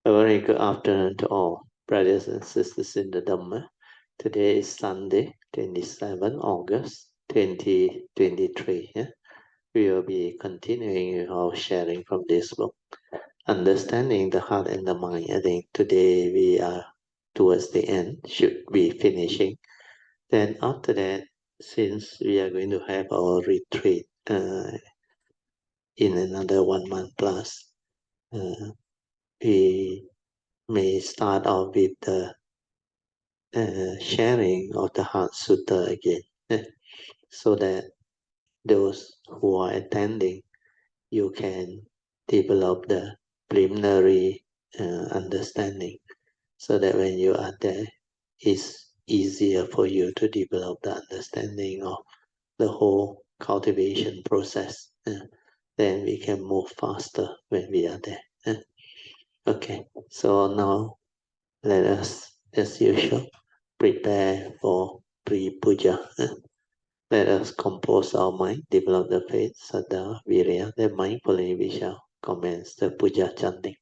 A very good afternoon to all brothers and sisters in the Dhamma. Today is Sunday, 27 August 2023. Yeah? We will be continuing our sharing from this book, Understanding the Heart and the Mind. I think today we are towards the end, should be finishing. Then after that, since we are going to have our retreat in another 1 month plus, we may start off with the sharing of the Heart Sutta again, so that those who are attending, you can develop the preliminary understanding, so that when you are there, it's easier for you to develop the understanding of the whole cultivation process. Then we can move faster when we are there. Okay, so now let us, as usual, prepare for pre-puja. Let us compose our mind, develop the faith, saddha, virya. Then mindfully we shall commence the puja chanting.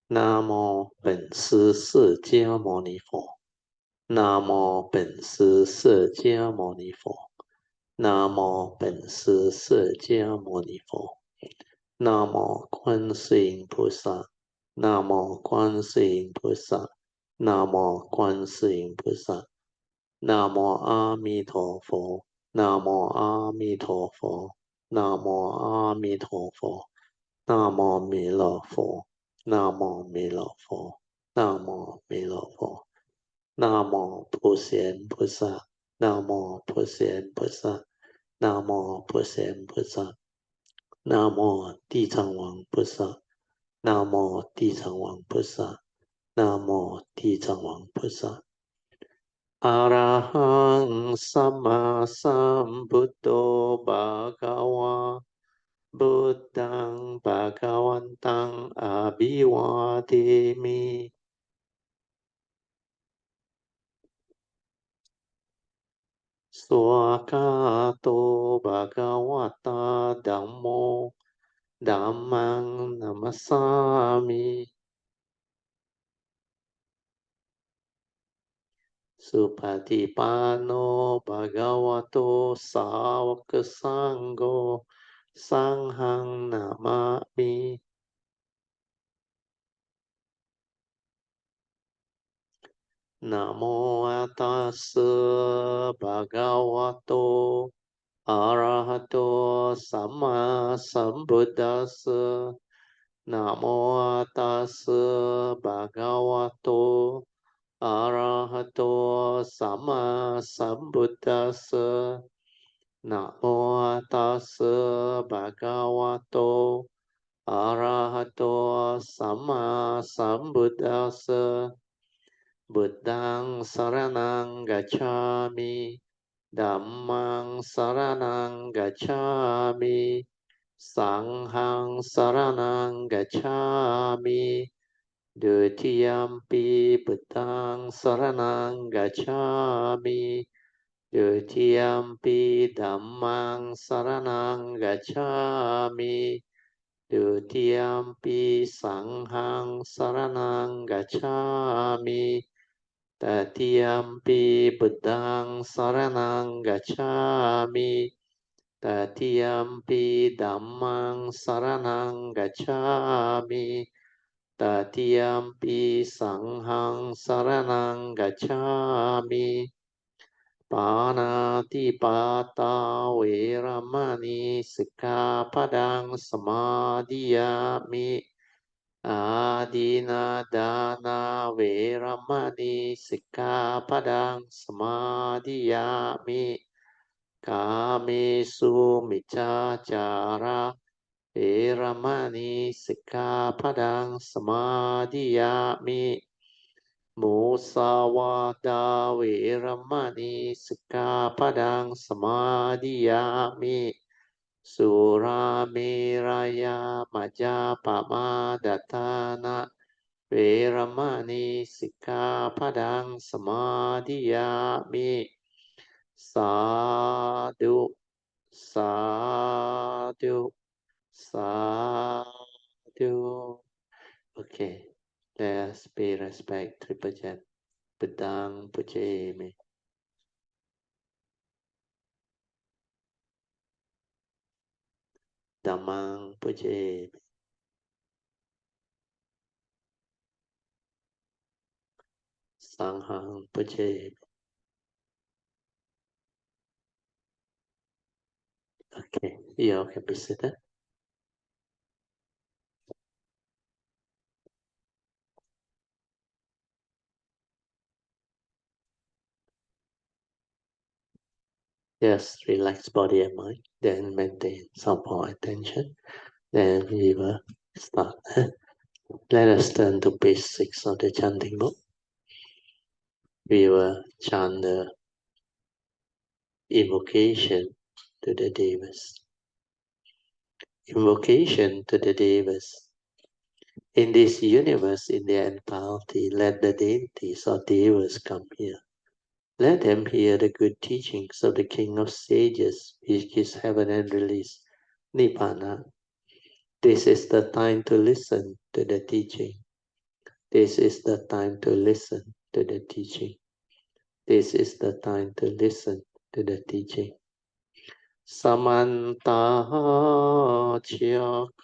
Nam mô Bổn Sư释迦牟尼佛. Nam mô Bổn Sư释迦牟尼佛. Nam mô Bổn Sư释迦牟尼佛. Nam mô Quan世音菩萨. Nam mô Quan世音菩萨. Nam mô Quan世音菩萨. Nam mô A Di Đà Phật. Nam mô A Di Đà Phật. Nam mô A Di Đà Phật. Nam mô Mi La Phật. Nam mô Mi La Phật. Nam mô Mi La Phật. Nam mô Bổn Sư菩萨. Nam mô Bổn Sư菩萨. Nam mô Bổn Sư菩萨. Nam mô Địa Tạng王菩萨. Nam mô Địa Tạng王菩萨. Nam mô Địa Tạng王菩萨. Arahang Sama Sambuddho Bhagava Buddhang Bhagavantang Abhivademi. Swakato Bhagavata Dhammo Dhammang Namasami. Supatipano Bhagavato Sāvaka Sangho Sanghang Namami. Namo Tassa Bhagavato Arahato Sama Sambuddhassa. Namo Tassa Bhagavato Arahato Sama Sambuddhassa. Namo Tassa Bhagavato Arahato Sama Sambuddhassa. Buddhang Saranang Gacchami. Dhammang Saranang Gacchami. Sanghang Saranang Gacchami. Dutiyampi Buddhang Saranang Gacchami. Dutiyampi Dhammang Saranang Gacchami. Dutiyampi Sanghang Saranang Gacchami. Tatiyampi Buddhang Saranang Gacchami. Tatiyampi Dhammang Saranang Gacchami. Tatiyampi Sanghang Saranang Gacchami. Panatipata Veramani Sikkhapadang Samadhiyami. Adina Dana Veramani Sikkhapadang Samadhiyami. Kamesu Miccācara Veramani Sikkhapadang Samadhiyami. Musawada Veramani Sikkhapadang Samadhiyami. Suramiraya Majapama Datana Veramani Sikkhapadang Samadhiyami. Sadhu, sadhu, sadhu. Okay, let's pay respect, Triple Jet. Bedang Pujemi. Dhammang Pujemi. Sanghang Pujemi. Okay, you all can be seated. Just relax body and mind, then maintain some more attention. Then we will start. Let us turn to page 6 of the chanting book. We will chant the invocation to the Devas. Invocation to the Devas. In this universe, in their entirety, let the deities or Devas come here. Let them hear the good teachings of the King of Sages, which is heaven and release, Nibbana. This is the time to listen to the teaching. This is the time to listen to the teaching. This is the time to listen to the teaching. Samanta Chakawalesu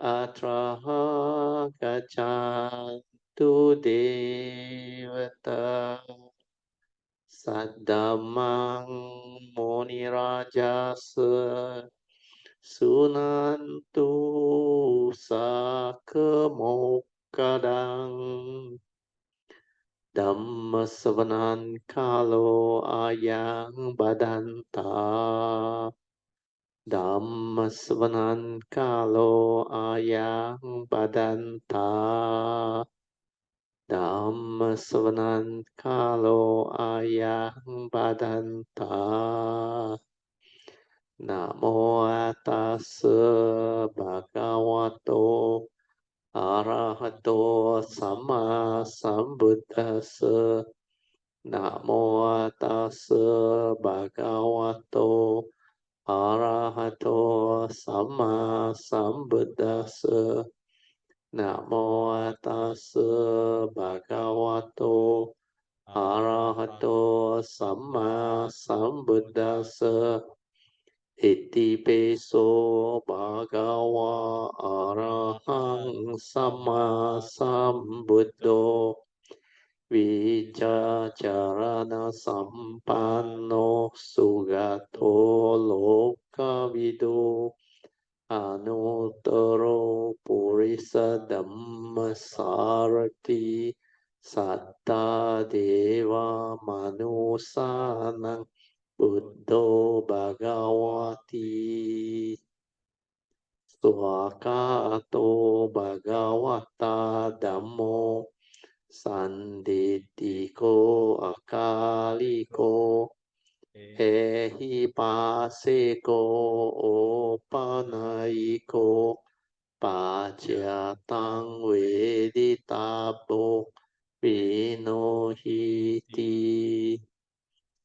Atraha Gachantu Devata Saddamang Muni Rajasa Sunantu Sakamokadang Dhamma Savanan Kalo Ayang Badanta Dhamma Savanan Kalo Ayang Badanta Dhamma Savanan Kalo Ayang Badanta Namo Tassa Bhagavato Arahato Sama Sambuddhassa Namo Tassa Bhagavato Arahato Sama Sambuddhassa Namo Tassa Bhagavato Arahato Sama Sambuddhassa Iti peso bhagawa arahang sama sambuddho Vijacarana sampanno sugato lokavido Anuttaro purisa dhammasarati satta deva manusanang Buddho Bhagavati Swakato Bhagavata Dhammo Sanditiko Akaliko Ehipaseko Opanaiko Pachatang Veditabo Vinohiti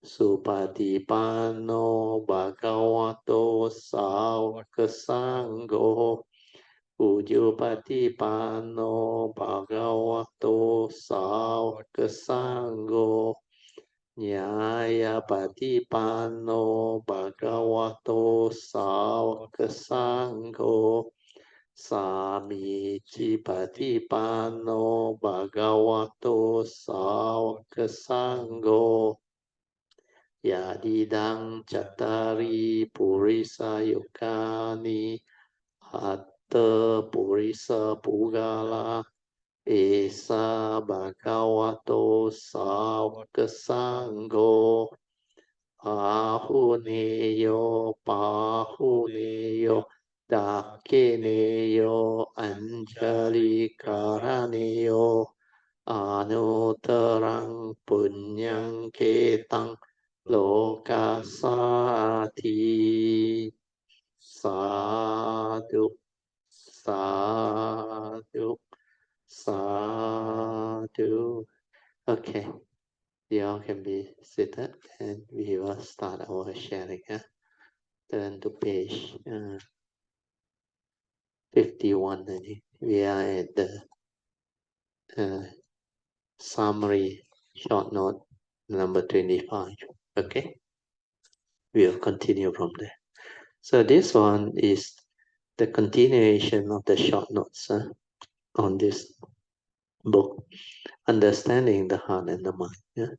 Supatipanno Bhagavato Sāvaka Sangho Ujupatipanno Bhagavato Sāvaka Sangho Nyayapatipanno Bhagavato Sāvaka Sangho Samicipatipanno Bhagavato Sāvaka Sangho Yadidang Cattari Purisa Yukani Atta Purisa Pugala Esa Bhagavato Sāvaka Sangho Ahuneyo Pahuneyo Dakineyo Anjali Karaneyo Anutarang Punyang Ketang Lokasati Sadhu Sadhu, sadhu. Okay, you all can be seated and we will start our sharing. Turn to page 51. I think. We are at the summary short note number 25. Okay, we'll continue from there. So this one is the continuation of the short notes on this book, Understanding the Heart and the Mind.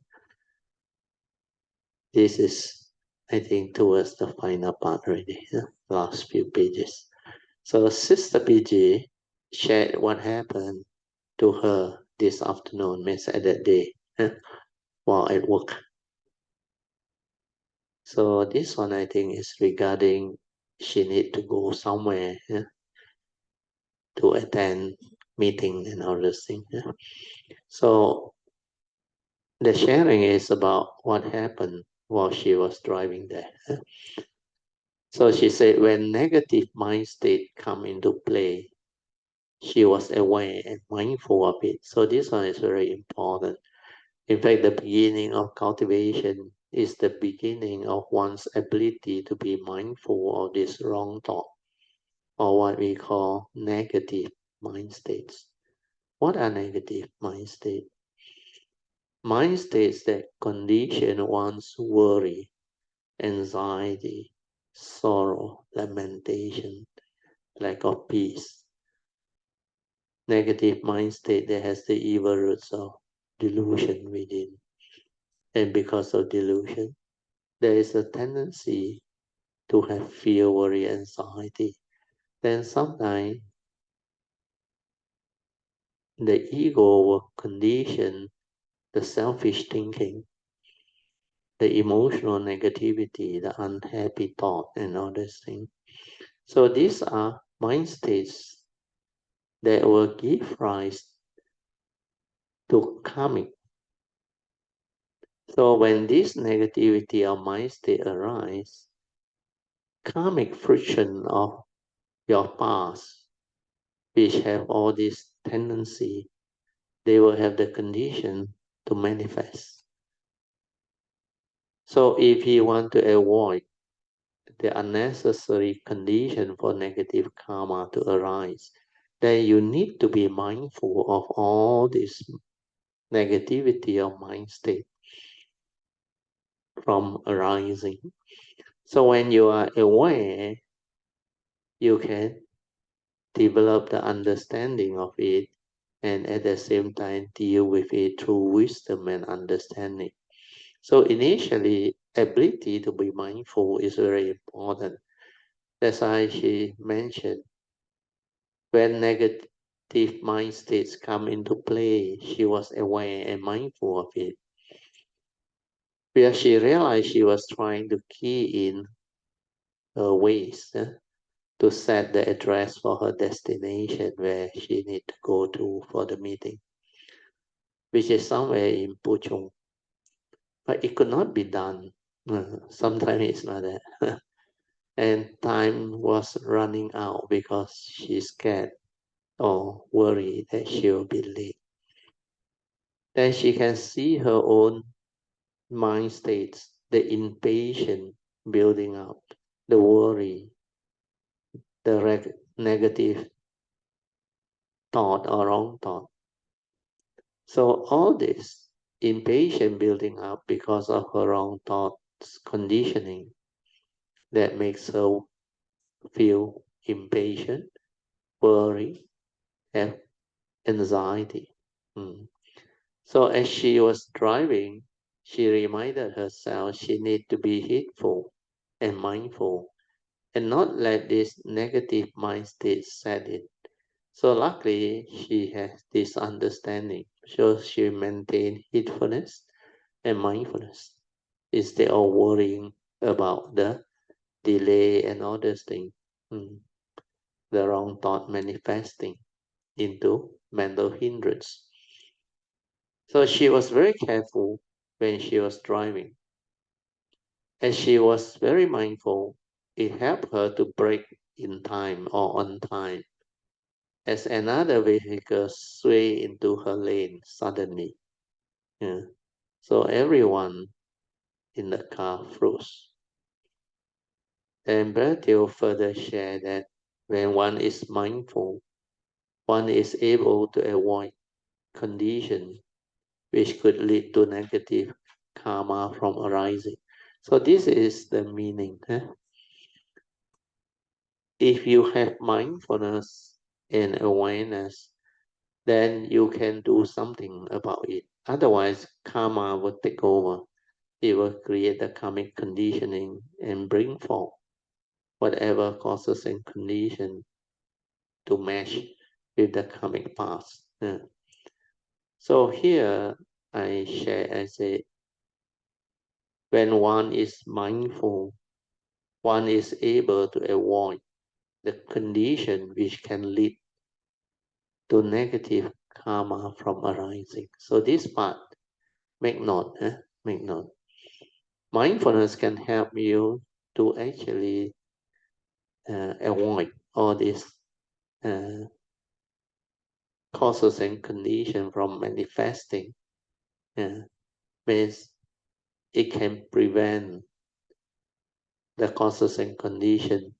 This is, I think, towards the final part already, last few pages. So Sister PG shared what happened to her this afternoon, means at that day, while at work. So this one, I think, is regarding she need to go somewhere to attend meeting and all those things. So the sharing is about what happened while she was driving there. So she said when negative mind state come into play, she was aware and mindful of it. So this one is very important. In fact, the beginning of cultivation is the beginning of one's ability to be mindful of this wrong thought, or what we call negative mind states. What are negative mind states? Mind states that condition one's worry, anxiety, sorrow, lamentation, lack of peace. Negative mind state that has the evil roots of delusion within. And because of delusion, there is a tendency to have fear, worry, anxiety. Then sometimes the ego will condition the selfish thinking, the emotional negativity, the unhappy thought, and all these things. So these are mind states that will give rise to karmic. So when this negativity or mind state arise, karmic friction of your past, which have all this tendency, they will have the condition to manifest. So if you want to avoid the unnecessary condition for negative karma to arise, then you need to be mindful of all this negativity of mind state from arising. So when you are aware, you can develop the understanding of it and at the same time deal with it through wisdom and understanding. So initially, ability to be mindful is very important. That's why she mentioned when negative mind states come into play, she was aware and mindful of it. Where she realized she was trying to key in her ways to set the address for her destination where she need to go to for the meeting, which is somewhere in Puchong. But it could not be done. Sometimes it's not that. And time was running out because she's scared or worried that she'll be late. Then she can see her own mind states, the impatience building up, the worry, the negative thought or wrong thought. So all this impatience building up because of her wrong thoughts conditioning that makes her feel impatient, worry, have anxiety. So as she was driving, she reminded herself she need to be heedful and mindful and not let this negative mind state set in. So luckily she has this understanding. So she maintained heedfulness and mindfulness instead of worrying about the delay and all those things. The wrong thought manifesting into mental hindrance. So she was very careful when she was driving. As she was very mindful, it helped her to break in time or on time as another vehicle sway into her lane suddenly. Yeah. So everyone in the car froze. And Bertil further shared that when one is mindful, one is able to avoid conditions which could lead to negative karma from arising. So this is the meaning. If you have mindfulness and awareness, then you can do something about it. Otherwise, karma will take over. It will create the karmic conditioning and bring forth whatever causes and condition to match with the karmic past. So here I share as a when one is mindful, one is able to avoid the condition which can lead to negative karma from arising. So this part, make note, make note. Mindfulness can help you to actually avoid all these uh, causes and conditions from manifesting. Means it can prevent the causes and conditions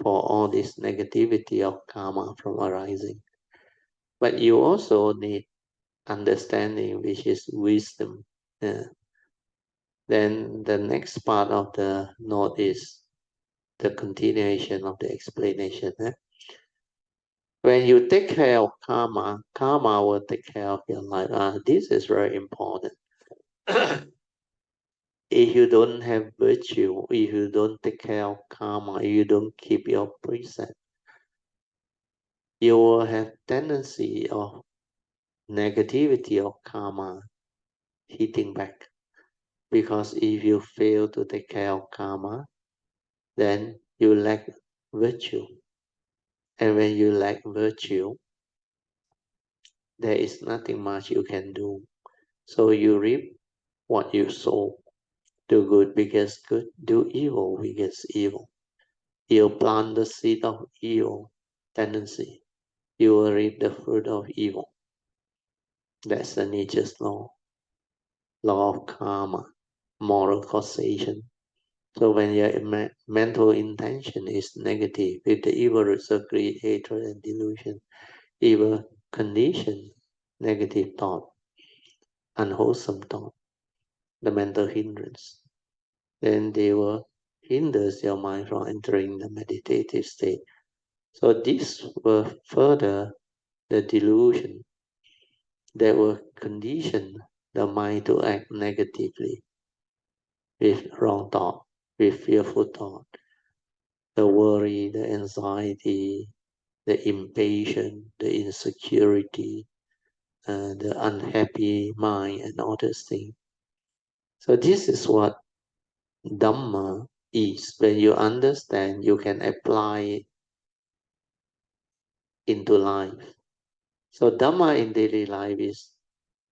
for all this negativity of karma from arising. But you also need understanding, which is wisdom. Then the next part of the note is the continuation of the explanation. When you take care of karma, karma will take care of your life. This is very important. If you don't have virtue, if you don't take care of karma, if you don't keep your precept, you will have tendency of negativity of karma hitting back. Because if you fail to take care of karma, then you lack virtue. And when you lack virtue, there is nothing much you can do. So you reap what you sow. Do good because good, do evil because evil. You plant the seed of evil tendency, you will reap the fruit of evil. That's the nature's law of karma, moral causation. So when your mental intention is negative, with the evil result greed, hatred, and delusion, evil condition, negative thought, unwholesome thought, the mental hindrance, then they will hinder your mind from entering the meditative state. So this will further the delusion that will condition the mind to act negatively with wrong thought, with fearful thought, the worry, the anxiety, the impatience, the insecurity, the unhappy mind, and all those things. So this is what Dhamma is. When you understand, you can apply it into life. So Dhamma in daily life is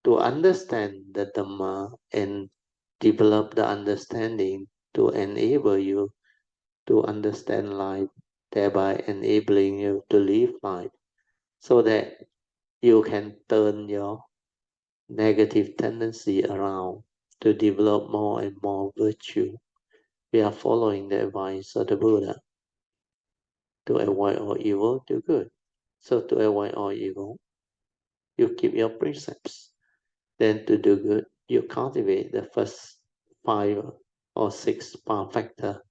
to understand the Dhamma and develop the understanding to enable you to understand life, thereby enabling you to live life, so that you can turn your negative tendency around to develop more and more virtue. We are following the advice of the Buddha to avoid all evil, do good. So to avoid all evil, you keep your precepts. Then to do good, you cultivate the first 5 or 6 path factor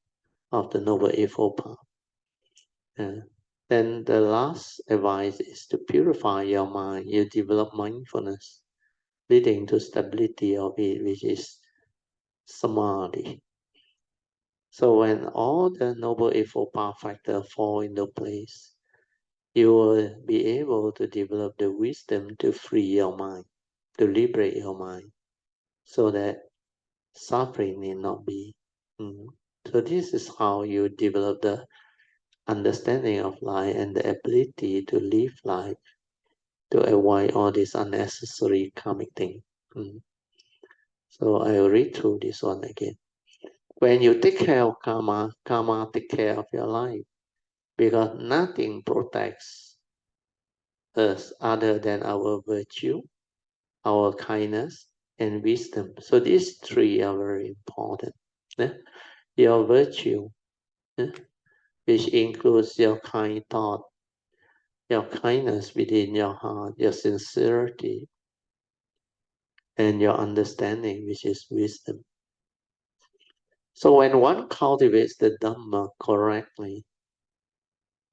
of the Noble Eightfold Path. Then the last advice is to purify your mind. You develop mindfulness, leading to stability of it, which is samadhi. So when all the Noble Eightfold Path factors fall into place, you will be able to develop the wisdom to free your mind, to liberate your mind, so that suffering need not be. So this is how you develop the understanding of life and the ability to live life, to avoid all this unnecessary karmic thing. So I will read through this one again. When you take care of karma, karma take care of your life, because nothing protects us other than our virtue, our kindness, and wisdom. So these three are very important. Your virtue, which includes your kind thought, your kindness within your heart, your sincerity, and your understanding, which is wisdom. So when one cultivates the Dhamma correctly,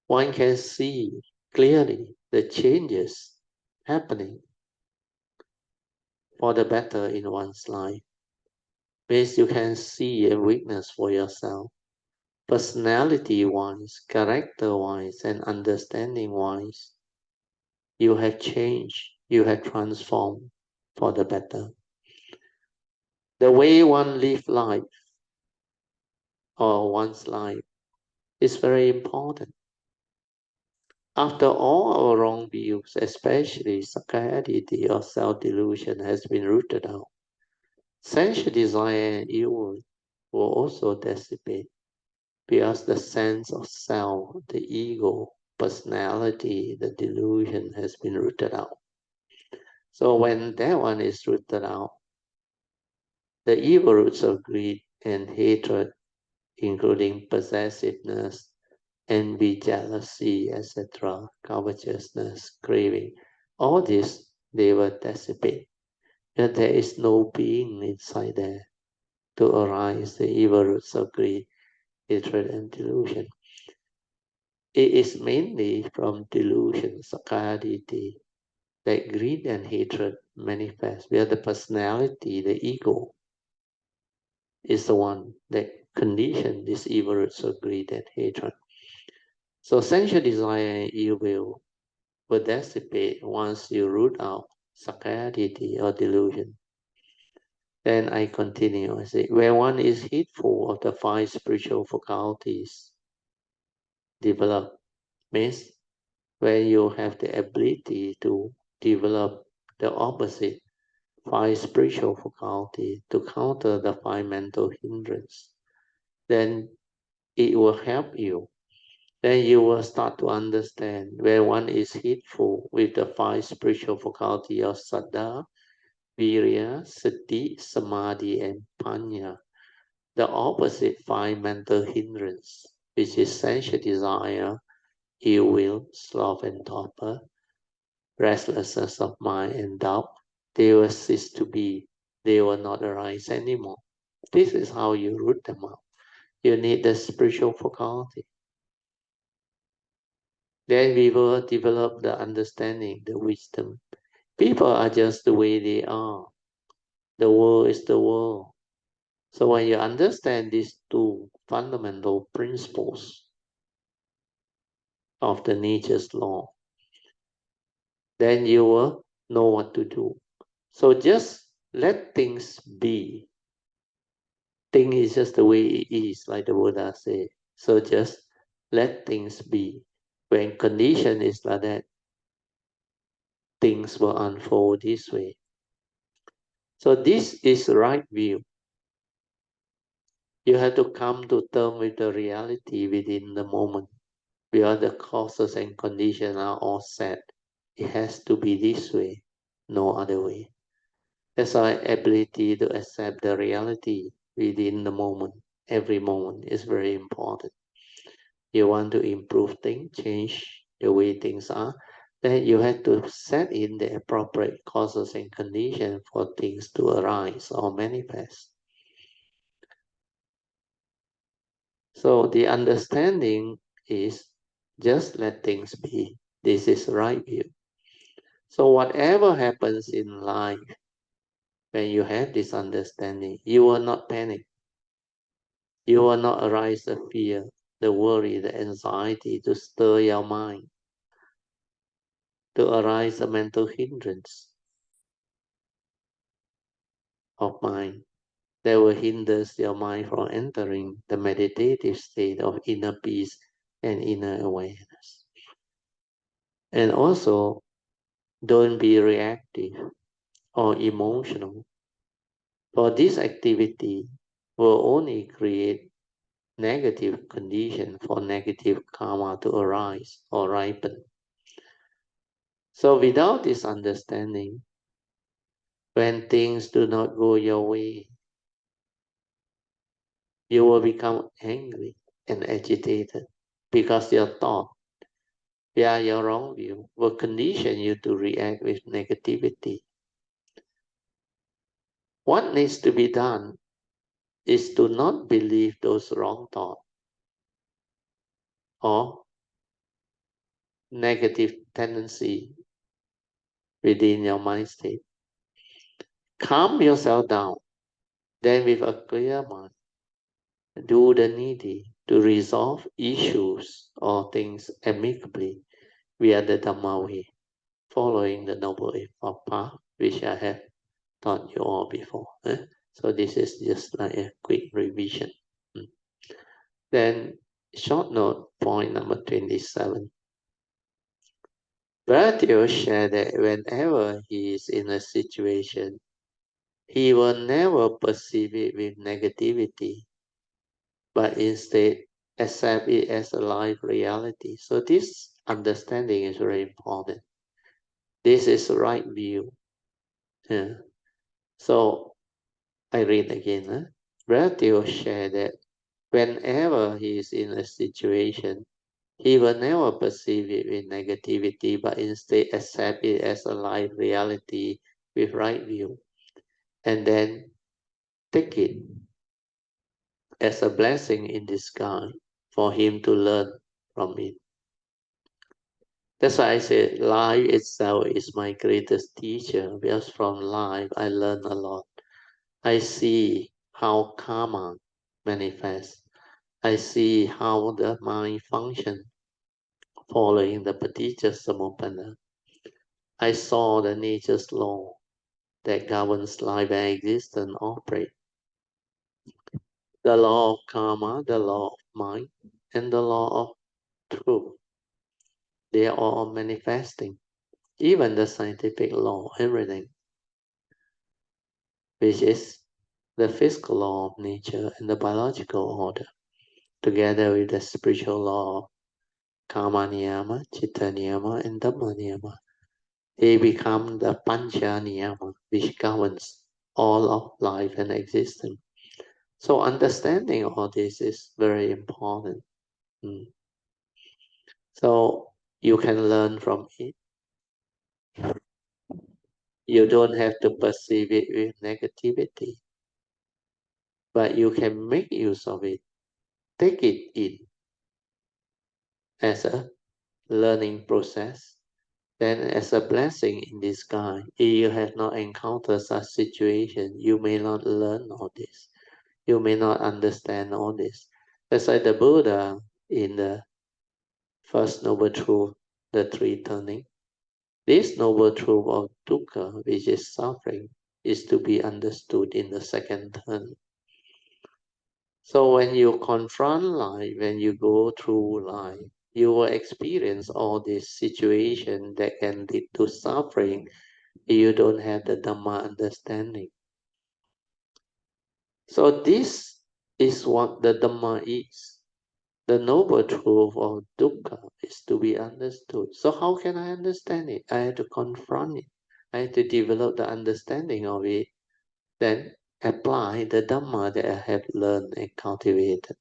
one can see clearly the changes happening for the better in one's life. Means you can see and witness for yourself, personality-wise, character-wise, and understanding-wise. You have changed, you have transformed for the better. The way one lives life or one's life is very important. After all our wrong views, especially psychiatry or self-delusion, has been rooted out, sensual desire and evil will also dissipate because the sense of self, the ego, personality, the delusion has been rooted out. So when that one is rooted out, the evil roots of greed and hatred, including possessiveness, envy, jealousy, etc., covetousness, craving, all this, they will dissipate. And there is no being inside there to arise the evil roots of greed, hatred, and delusion. It is mainly from delusion, sakkayaditthi, that greed and hatred manifest, where the personality, the ego, is the one that conditions these evil roots of greed and hatred. So sensual desire and evil will dissipate once you root out sakkayaditthi or delusion. Then I continue. I say, when one is heedful of the five spiritual faculties developed, means when you have the ability to develop the opposite five spiritual faculty to counter the five mental hindrance, then it will help you. Then you will start to understand when one is heedful with the five spiritual faculty of saddha, virya, sati, samadhi, and panya, the opposite five mental hindrance, which is sensual desire, ill will, sloth and torpor, restlessness of mind and doubt, they will cease to be. They will not arise anymore. This is how you root them out. You need the spiritual faculty. Then we will develop the understanding, the wisdom. People are just the way they are. The world is the world. So when you understand these two fundamental principles of the nature's law, then you will know what to do. So just let things be. Thing is just the way it is, like the Buddha said. So just let things be. When condition is like that, things will unfold this way. So this is right view. You have to come to terms with the reality within the moment, where the causes and conditions are all set. It has to be this way, no other way. That's why ability to accept the reality within the moment, every moment, is very important. You want to improve things, change the way things are, then you have to set in the appropriate causes and conditions for things to arise or manifest. So the understanding is just let things be. This is right view. So whatever happens in life, when you have this understanding, you will not panic. You will not arise the fear, the worry, the anxiety to stir your mind, to arise a mental hindrance of mind that will hinder your mind from entering the meditative state of inner peace and inner awareness. And also, don't be reactive or emotional, for this activity will only create negative condition for negative karma to arise or ripen. So without this understanding, when things do not go your way, you will become angry and agitated because your thought, your wrong view, will condition you to react with negativity. What needs to be done is to not believe those wrong thoughts or negative tendency within your mind state. Calm yourself down. Then with a clear mind, do the needy to resolve issues or things amicably via the Dhamma way, following the Noble Eightfold Path, which I have taught you all before. So this is just like a quick revision. Then short note, point number 27. Bharatiya shared that whenever he is in a situation, he will never perceive it with negativity, but instead accept it as a live reality. So this understanding is very important. This is the right view. Yeah. So I read again. Bharatiya shared that whenever he is in a situation, he will never perceive it with negativity, but instead accept it as a live reality with right view, and then take it as a blessing in disguise for him to learn from it. That's why I say life itself is my greatest teacher, because from life I learn a lot. I see how karma manifests. I see how the mind functions following the Paticca Samuppada. I saw the nature's law that governs life and existence operate. The law of karma, the law of mind, and the law of truth. They are all manifesting. Even the scientific law, everything, which is the physical law of nature and the biological order, together with the spiritual law of karma niyama, chitta niyama, and dhamma niyama. They become the pancha niyama, which governs all of life and existence. So understanding all this is very important. So you can learn from it. You don't have to perceive it with negativity, but you can make use of it. Take it in as a learning process, then as a blessing in disguise. If you have not encountered such situation, you may not learn all this. You may not understand all this. That's why the Buddha in the first noble truth, the three turning, this noble truth of dukkha, which is suffering, is to be understood in the second turn. So when you confront life, when you go through life, you will experience all these situations that can lead to suffering if you don't have the Dhamma understanding. So this is what the Dhamma is. The noble truth of dukkha is to be understood. So how can I understand it? I have to confront it. I have to develop the understanding of it. Then apply the Dhamma that I have learned and cultivated.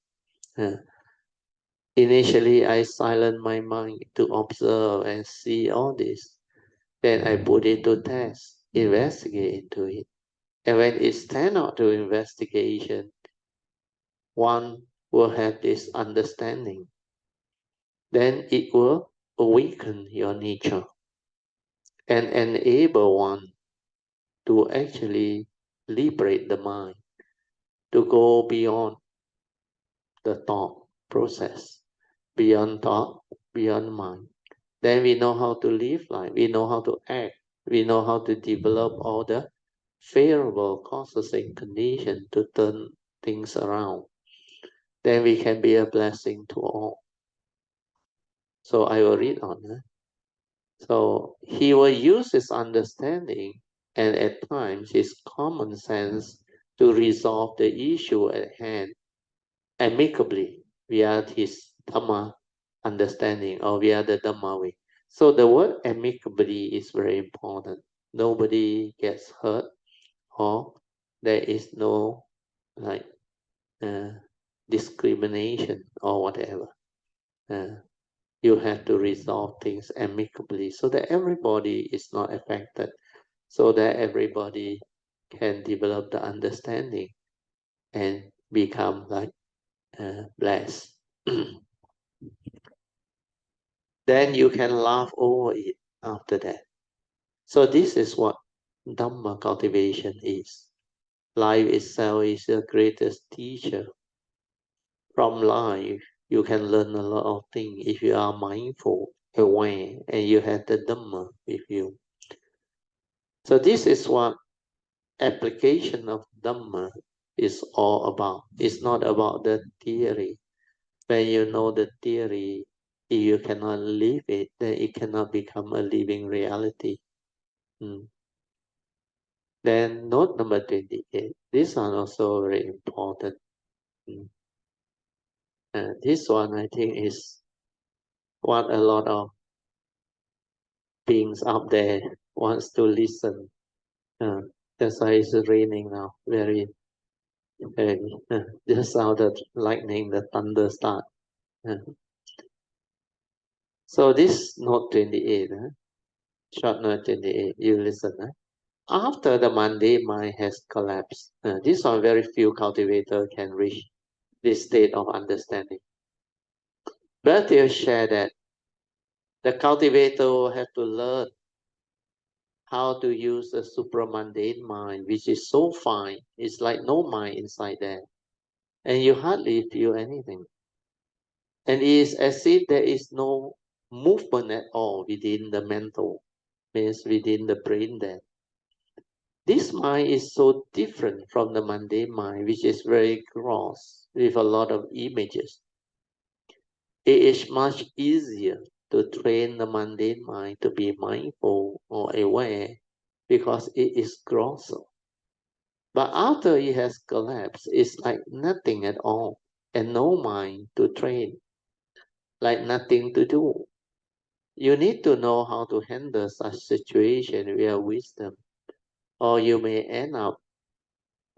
Initially, I silent my mind to observe and see all this. Then I put it to test, investigate into it. And when it stands out to investigation, one will have this understanding. Then it will awaken your nature and enable one to actually liberate the mind, to go beyond the thought process, beyond thought, beyond mind. Then we know how to live life, we know how to act, we know how to develop all the favorable causes and conditions to turn things around. Then we can be a blessing to all. So I will read on. So he will use his understanding and at times his common sense to resolve the issue at hand amicably via his Dhamma understanding or via the Dhamma way. So the word amicably is very important. Nobody gets hurt, or there is no like uh, discrimination or whatever. Uh, you have to resolve things amicably so that everybody is not affected, so that everybody can develop the understanding and become like blessed. Then you can laugh over it after that. So this is what Dhamma cultivation is. Life itself is the greatest teacher. From life, you can learn a lot of things if you are mindful, aware, and you have the Dhamma with you. So this is what application of Dhamma is all about. It's not about the theory. When you know the theory, if you cannot live it, then it cannot become a living reality. Then note number 28. This one also very important. This one I think is what a lot of beings out there wants to listen. Uh, that's why it's raining now. Very heavy. Just how the lightning, the thunder start. Uh, so this note 28, short note 28, you listen. After the Monday mind has collapsed, this one very few cultivators can reach this state of understanding. But they share that the cultivator have to learn how to use a supramundane mind, which is so fine. It's like no mind inside there. And you hardly feel anything. And it is as if there is no movement at all within the mental, means within the brain there. This mind is so different from the mundane mind, which is very gross, with a lot of images. It is much easier to train the mundane mind to be mindful or aware because it is grosser. But after it has collapsed, it's like nothing at all and no mind to train, like nothing to do. You need to know how to handle such situation with wisdom, or you may end up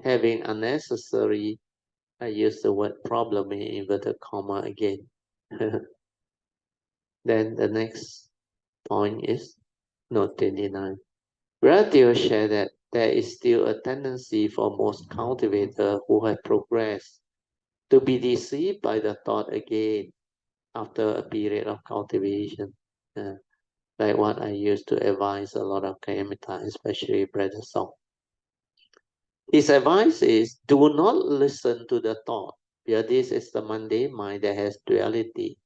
having unnecessary, I use the word problem in inverted comma again. Then the next point is note 29. Relative share that there is still a tendency for most cultivators who have progressed to be deceived by the thought again after a period of cultivation. Uh, like what I used to advise a lot of Kayamita, especially Brother Song. His advice is do not listen to the thought, because this is the mundane mind that has duality.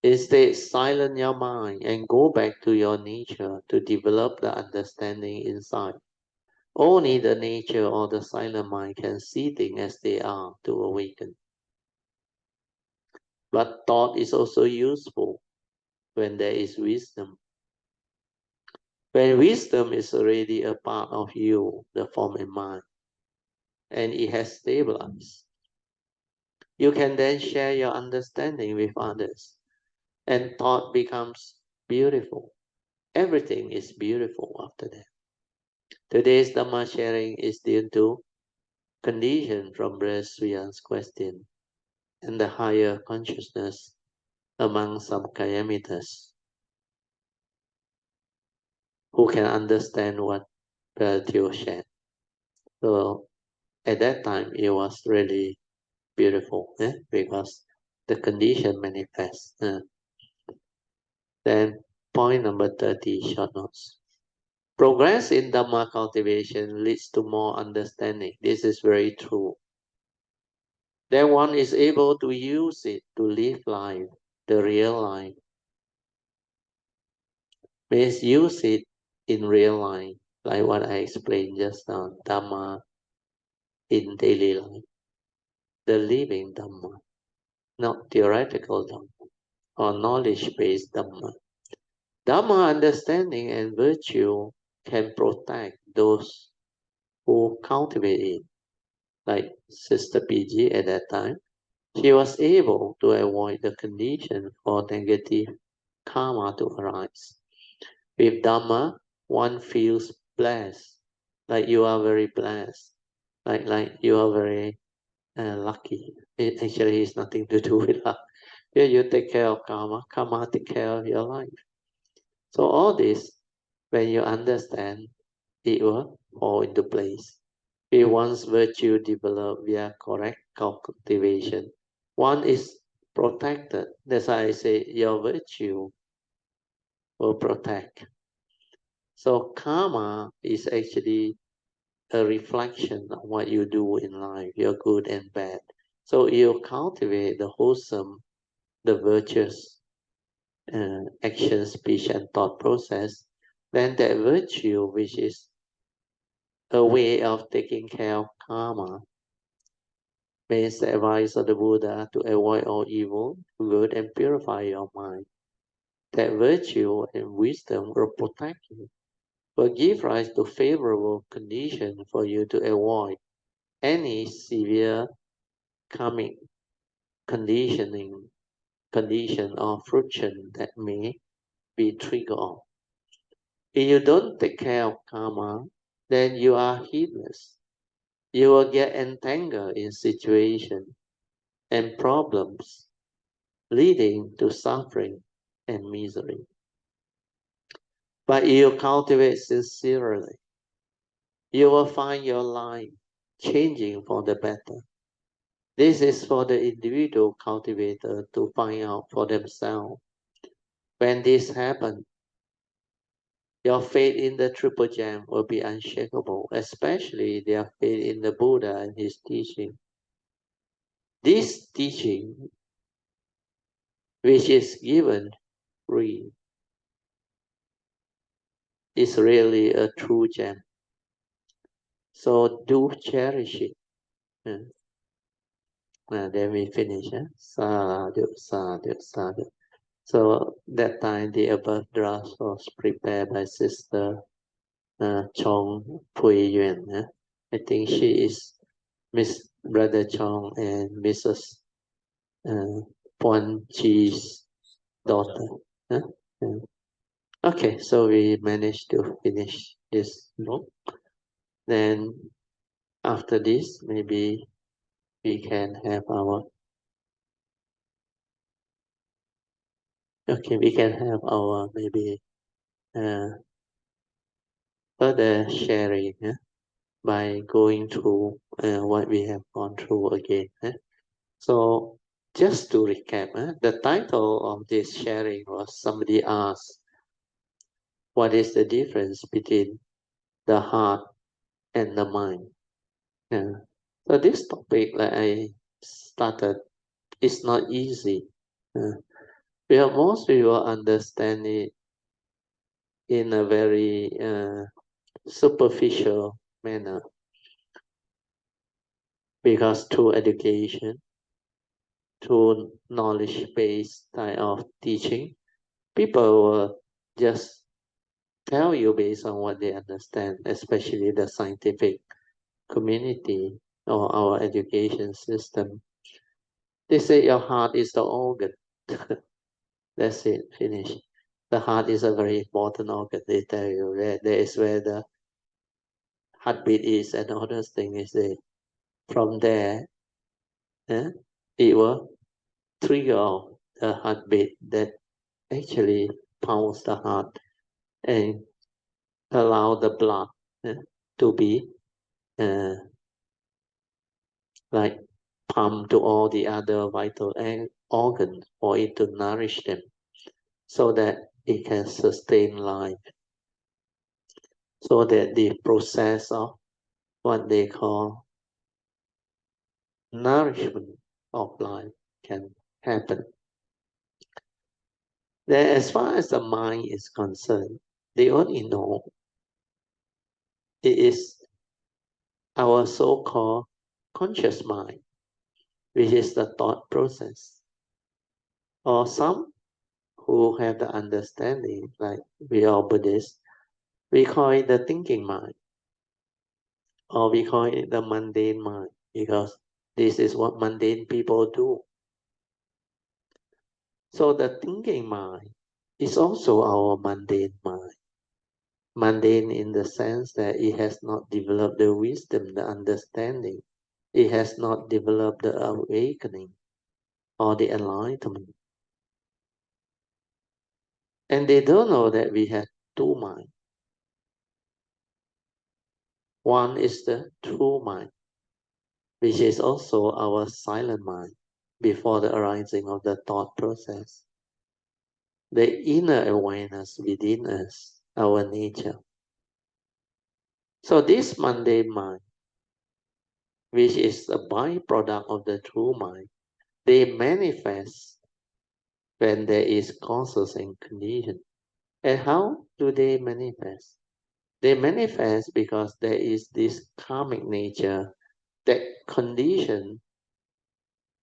Instead, silence your mind and go back to your nature to develop the understanding inside. Only the nature or the silent mind can see things as they are to awaken. But thought is also useful when there is wisdom. When wisdom is already a part of you, the form and mind, and it has stabilized, you can then share your understanding with others, and thought becomes beautiful. Everything is beautiful after that. Today's Dhamma sharing is due to condition from Brasvian's question and the higher consciousness among some Kayamitas who can understand what Bharatil shared. So at that time, it was really beautiful because the condition manifests. Then point number 30, short notes. Progress in Dhamma cultivation leads to more understanding. This is very true. Then one is able to use it to live life, the real life. Means use it in real life, like what I explained just now, Dhamma in daily life, the living Dhamma, not theoretical Dhamma or knowledge-based Dhamma. Dhamma understanding and virtue can protect those who cultivate it. Like Sister PG at that time, she was able to avoid the condition for negative karma to arise. With Dhamma, one feels blessed, like you are very blessed, like you are very lucky. It actually has nothing to do with luck. Here you take care of karma, karma take care of your life. So all this, when you understand, it will fall into place. If one's virtue developed via correct cultivation, one is protected. That's why I say your virtue will protect. So karma is actually a reflection of what you do in life, your good and bad. So you cultivate the wholesome, the virtuous action, speech, and thought process, then that virtue, which is a way of taking care of karma, means the advice of the Buddha to avoid all evil, good, and purify your mind. That virtue and wisdom will protect you, will give rise to favorable conditions for you to avoid any severe karmic condition or friction that may be triggered. If you don't take care of karma, then you are heedless. You will get entangled in situations and problems, leading to suffering and misery. But if you cultivate sincerely, you will find your life changing for the better. This is for the individual cultivator to find out for themselves. When this happens, your faith in the Triple Gem will be unshakable, especially their faith in the Buddha and his teaching. This teaching, which is given free, is really a true gem. So do cherish it. Then we finish. Sadhu, sadhu, sadhu. So that time the above draft was prepared by Sister Chong Pui Yuan. I think she is Miss Brother Chong and Mrs. Puan Chi's daughter. Yeah. Okay, so we managed to finish this book. Then after this, maybe we can have our maybe further sharing by going through what we have gone through again. So just to recap, the title of this sharing was somebody asked, what is the difference between the heart and the mind? So this topic that I started is not easy. Because most people understand it in a very superficial manner. Because through education, through knowledge-based type of teaching, people will just tell you based on what they understand, especially the scientific community or our education system. They say your heart is the organ. That's it, finish. The heart is a very important organ. They tell you that there is where the heartbeat is and all those things is there. From there, it will trigger the heartbeat that actually pounds the heart and allow the blood to be like pumped to all the other vital organs for it to nourish them so that it can sustain life. So that the process of what they call nourishment of life can happen. Then as far as the mind is concerned, they only know it is our so-called conscious mind, which is the thought process. Or some who have the understanding, like we are Buddhists, we call it the thinking mind, or we call it the mundane mind, because this is what mundane people do. So the thinking mind is also our mundane mind. Mundane in the sense that it has not developed the wisdom, the understanding. It has not developed the awakening or the enlightenment. And they don't know that we have two minds. One is the true mind, which is also our silent mind before the arising of the thought process. The inner awareness within us, our nature. So this mundane mind, which is a byproduct of the true mind, they manifest when there is causes and condition. And how do they manifest? They manifest because there is this karmic nature that condition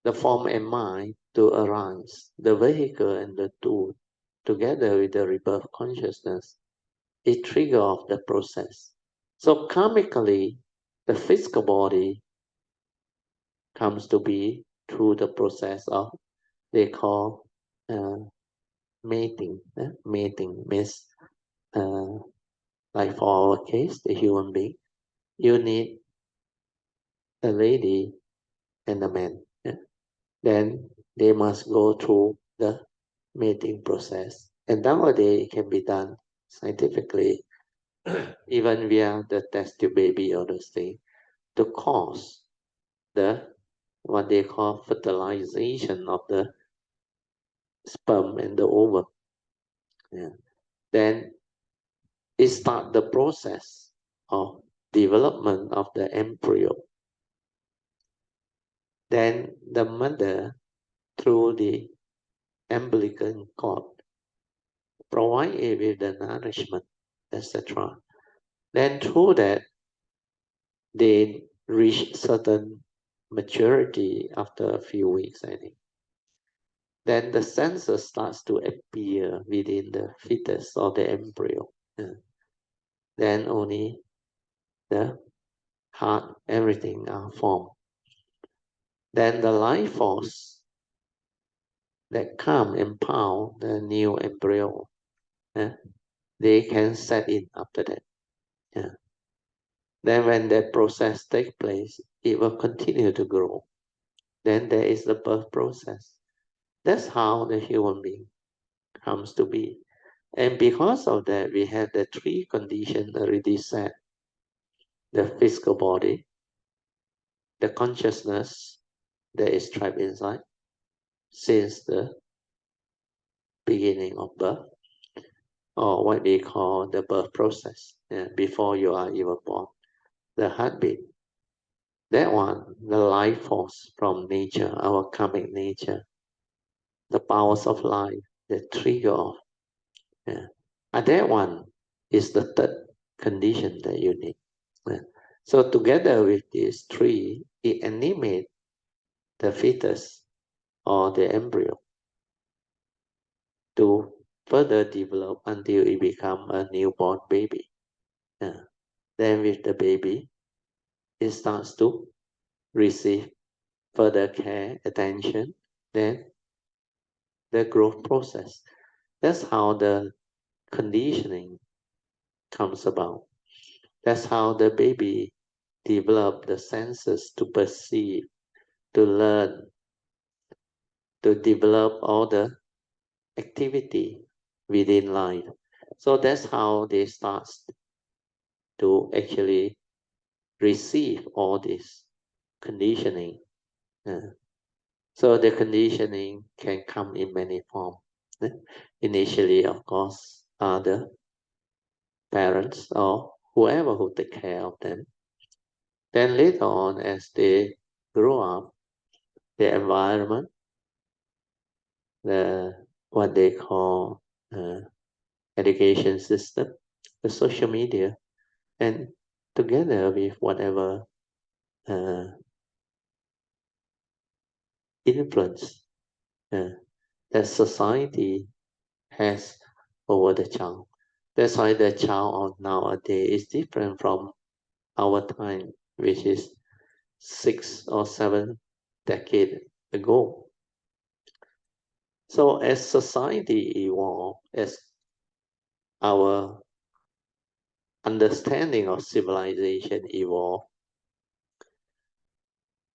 the form and mind to arise, the vehicle and the tool, together with the rebirth consciousness, it trigger off the process. So karmically, the physical body comes to be through the process of they call uh, mating. Mating means like for our case, the human being, you need a lady and a man. Then they must go through the mating process. And nowadays it can be done scientifically, even via the test tube baby or those things, to cause the what they call fertilization of the sperm and the ovum. Yeah. Then it start the process of development of the embryo. Then the mother, through the umbilical cord, provide it with the nourishment, etc. Then through that, they reach certain maturity after a few weeks, I think. Then the sensor starts to appear within the fetus or the embryo. Yeah. Then only the heart, everything are formed. Then the life force that come empower the new embryo, they can set in after that. Yeah. Then when that process takes place, it will continue to grow. Then there is the birth process. That's how the human being comes to be. And because of that, we have the three conditions already set. The physical body, the consciousness that is trapped inside since the beginning of birth, or what we call the birth process, before you are even born. The heartbeat, that one, the life force from nature, our karmic nature, the powers of life, the trigger of. Yeah. And that one is the third condition that you need. Yeah. So together with these three, it animates the fetus or the embryo to further develop until it become a newborn baby. Yeah. Then with the baby, it starts to receive further care, attention, then the growth process. That's how the conditioning comes about. That's how the baby develop the senses to perceive, to learn, to develop all the activity within life. So that's how they start to actually receive all this conditioning. Uh, so the conditioning can come in many forms. Initially, of course, are the parents or whoever who take care of them. Then later on, as they grow up, the environment, the what they call education system, the social media, and together with whatever uh, influence that society has over the child. That's why the child of nowadays is different from our time, which is 6 or 7 decades ago. So as society evolves, as our understanding of civilization evolves,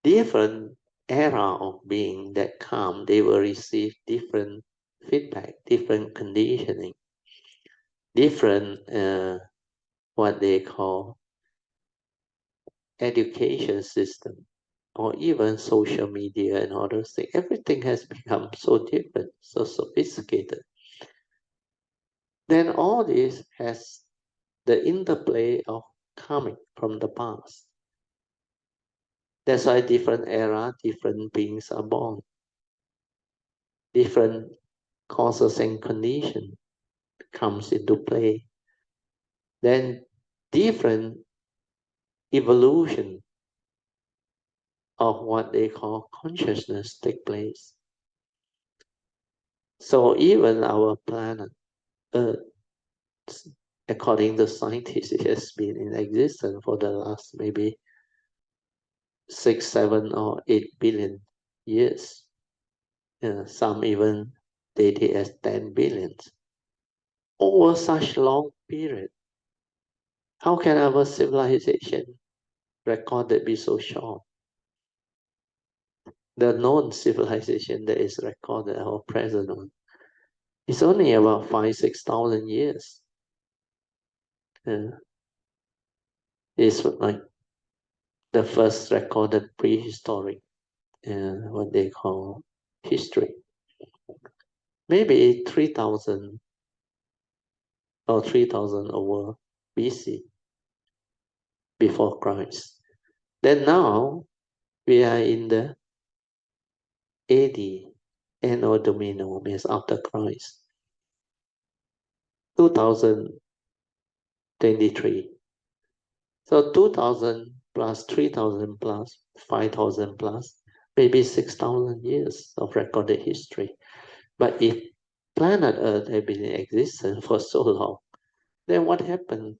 different era of being that come, they will receive different feedback, different conditioning, different what they call education system, or even social media and all those things. Everything has become so different, so sophisticated. Then all this has the interplay of coming from the past. That's why different era, different beings are born. Different causes and conditions comes into play. Then different evolution of what they call consciousness take place. So even our planet Earth, according to scientists, it has been in existence for the last maybe 6, 7, or 8 billion years. Some even date it as 10 billion. Over such long period, how can our civilization recorded be so short? The known civilization that is recorded, our present one, is only about 5, 6,000 years. It's like the first recorded prehistoric, what they call history. Maybe 3,000 or 3,000 over BC, before Christ. Then now we are in the AD, Anno Domini, means after Christ, 2023. So 2000 plus 3000 plus 5000 plus, maybe 6,000 years of recorded history. But if planet Earth had been in existence for so long, then what happened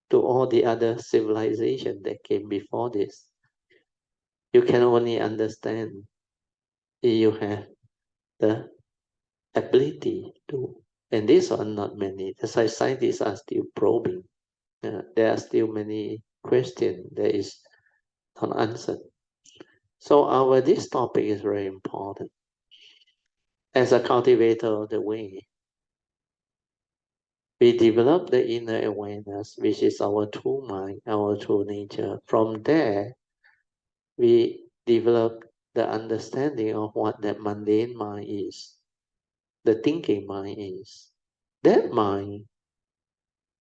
to all the other civilizations that came before this? You can only understand if you have the ability to. And these are not many. That's why scientists are still probing. There are still many questions that is not answered. So this topic is very important. As a cultivator of the way, we develop the inner awareness, which is our true mind, our true nature. From there, we develop the understanding of what that mundane mind is, the thinking mind is. That mind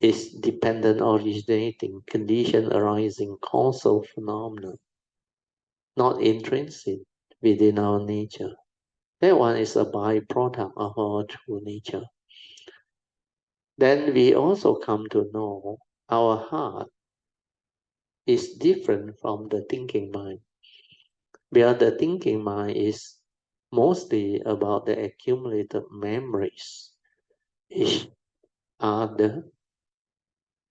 is dependent, originating, condition arising, causal phenomena, not intrinsic within our nature. That one is a byproduct of our true nature. Then we also come to know our heart is different from the thinking mind. Where the thinking mind is mostly about the accumulated memories, which are the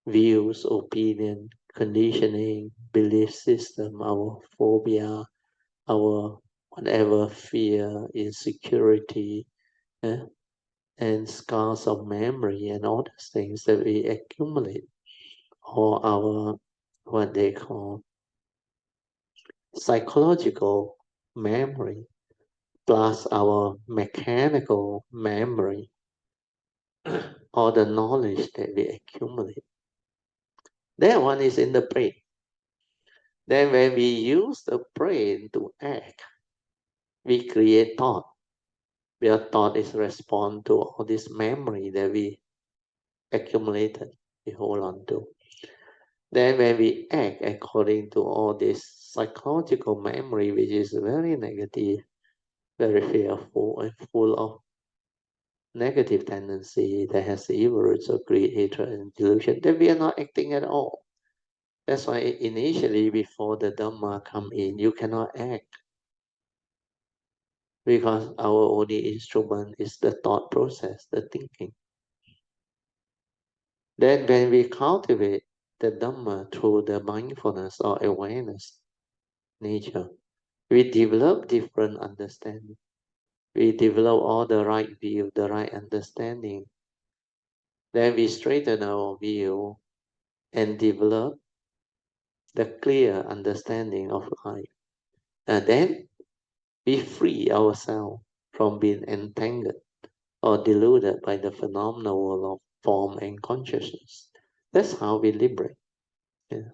views, opinion, conditioning, belief system, our phobia, our whatever fear, insecurity, and scars of memory and all those things that we accumulate, or our what they call psychological memory, plus our mechanical memory, or the knowledge that we accumulate. That one is in the brain. Then when we use the brain to act, we create thought. Where thought is respond to all this memory that we accumulated, we hold on to. Then when we act according to all this psychological memory, which is very negative, very fearful, and full of negative tendency that has evil roots of greed, hatred, and delusion, then we are not acting at all. That's why initially, before the Dhamma come in, you cannot act. Because our only instrument is the thought process, the thinking. Then when we cultivate the Dhamma through the mindfulness or awareness nature, we develop different understanding. we develop all the right view, the right understanding. Then we straighten our view and develop the clear understanding of life. And then we free ourselves from being entangled or deluded by the phenomenal world of form and consciousness. That's how we liberate. Yeah.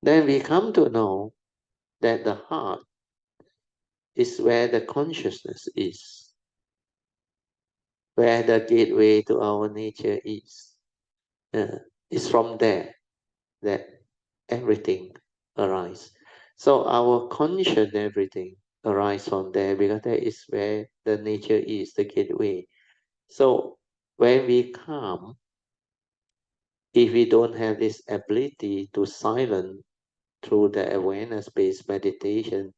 Then we come to know that the heart is where the consciousness is, where the gateway to our nature is. It's from there that everything arises. So our conscious everything arises from there because that is where the nature is, the gateway. So when we come, if we don't have this ability to silence through the awareness-based meditation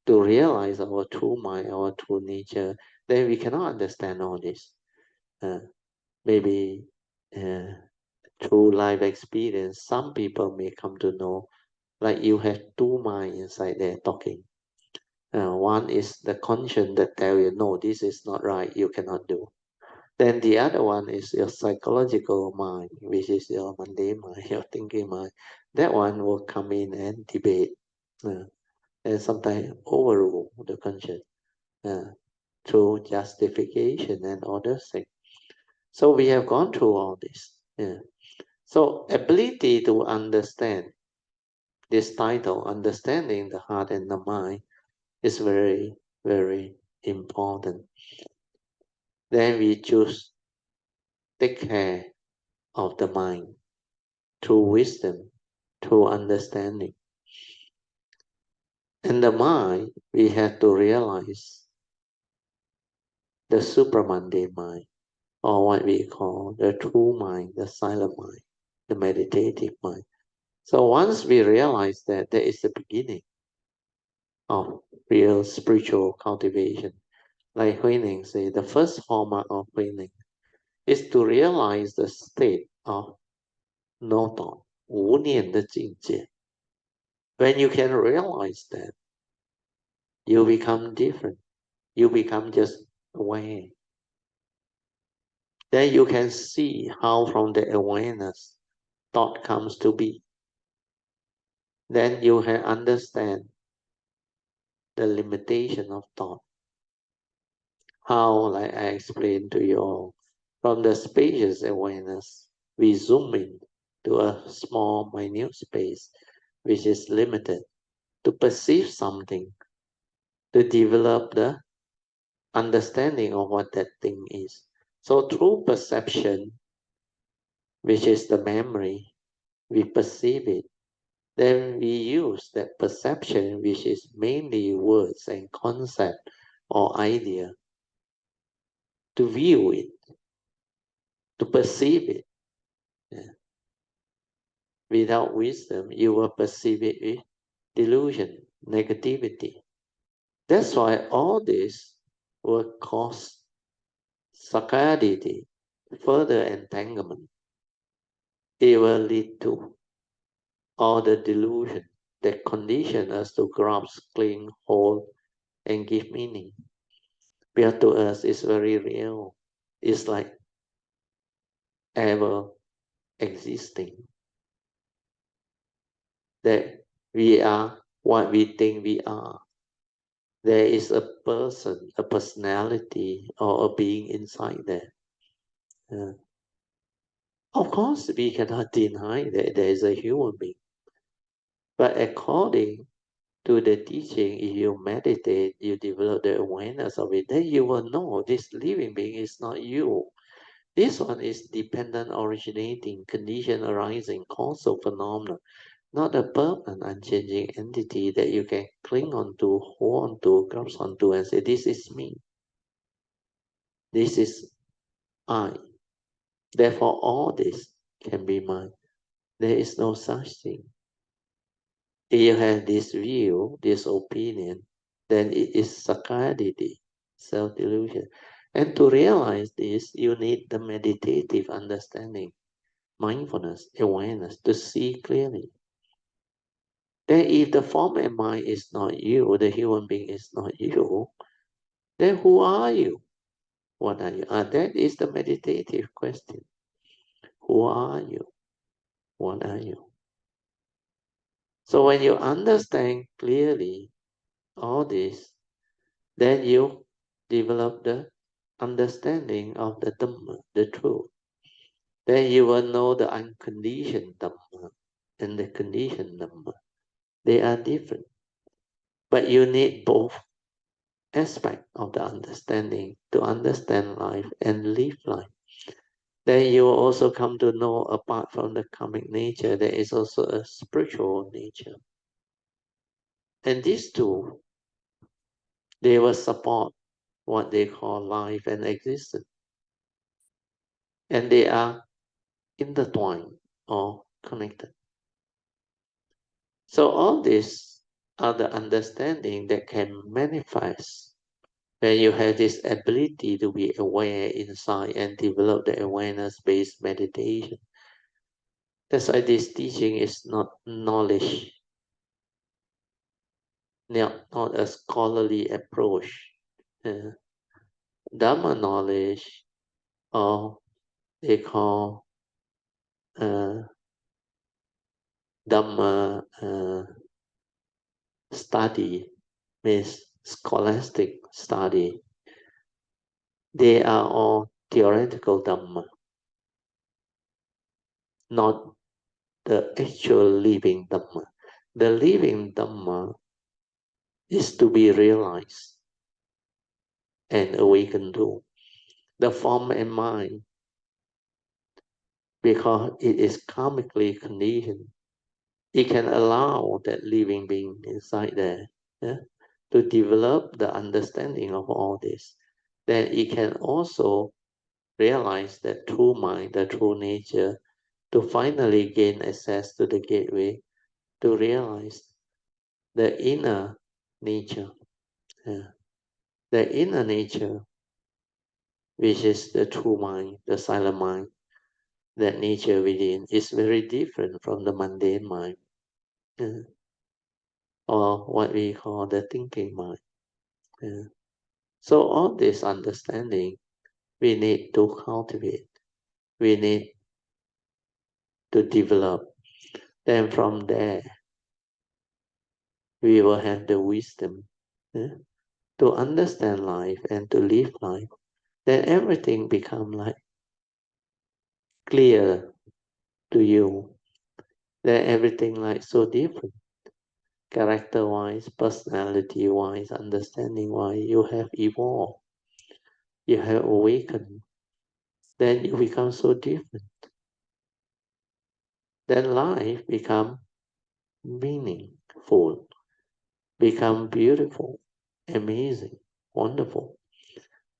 to realize our true mind, our true nature, then we cannot understand all this. Maybe through life experience, some people may come to know, like you have two minds inside there talking. One is the conscience that tell you, no, this is not right, you cannot do. Then the other one is your psychological mind, which is your mundane mind, your thinking mind. That one will come in and debate, and sometimes overrule the conscience through justification and other things. So we have gone through all this. Yeah. So ability to understand this title, understanding the heart and the mind, is very, very important. Then we choose take care of the mind through wisdom, through understanding. And the mind, we have to realize the supramundane mind, or what we call the true mind, the silent mind, the meditative mind. So once we realize that, there is the beginning of real spiritual cultivation. Like Huining say, the first hallmark of Huining is to realize the state of no thought, 无念的境界. When you can realize that, you become different. You become just aware. Then you can see how from the awareness thought comes to be. Then you can understand the limitation of thought. How, like I explained to you all, from the spacious awareness, we zoom in to a small, minute space, which is limited, to perceive something, to develop the understanding of what that thing is. So through perception, which is the memory, we perceive it. Then we use that perception, which is mainly words and concept or idea, to view it, to perceive it. Yeah. Without wisdom, you will perceive it with delusion, negativity. That's why all this will cause sakaditi, further entanglement. It will lead to all the delusion that condition us to grasp, cling, hold, and give meaning. Because to us, it's very real. It's like ever existing. That we are what we think we are. There is a person, a personality, or a being inside there. Of course, we cannot deny that there is a human being. But according to the teaching, if you meditate, you develop the awareness of it, then you will know this living being is not you. This one is dependent, originating, condition arising, causal phenomena, not a permanent, unchanging entity that you can cling on to, hold on to, grasp onto, and say, this is me. This is I. Therefore, all this can be mine. There is no such thing. If you have this view, this opinion, then it is sakaditi, self-delusion. And to realize this, you need the meditative understanding, mindfulness, awareness, to see clearly. Then if the form and mind is not you, the human being is not you, Then who are you? What are you? That is the meditative question. Who are you? What are you? So when you understand clearly all this, then you develop the understanding of the Dhamma, the truth. Then you will know the unconditioned Dhamma and the conditioned Dhamma. They are different. But you need both aspects of the understanding to understand life and live life. Then you will also come to know, apart from the karmic nature, there is also a spiritual nature. And these two, they will support what they call life and existence. And they are intertwined or connected. So all these are the understanding that can manifest when you have this ability to be aware inside and develop the awareness-based meditation. That's why this teaching is not knowledge, not a scholarly approach. Uh, Dharma knowledge, or they call uh, Dhamma study, means scholastic study. They are all theoretical Dhamma, not the actual living Dhamma. The living Dhamma is to be realized and awakened to. The form and mind, because it is karmically conditioned, it can allow that living being inside there, yeah, to develop the understanding of all this. Then it can also realize that true mind, the true nature, to finally gain access to the gateway, to realize the inner nature. Yeah. The inner nature, which is the true mind, the silent mind, that nature within is very different from the mundane mind, yeah, or what we call the thinking mind. Yeah. So all this understanding we need to cultivate, we need to develop. Then from there, we will have the wisdom, yeah, to understand life and to live life. Then everything become like clear to you. Then everything like so different, character-wise, personality-wise, understanding-wise. You have evolved, you have awakened. Then you become so different. Then life become meaningful, become beautiful, amazing, wonderful.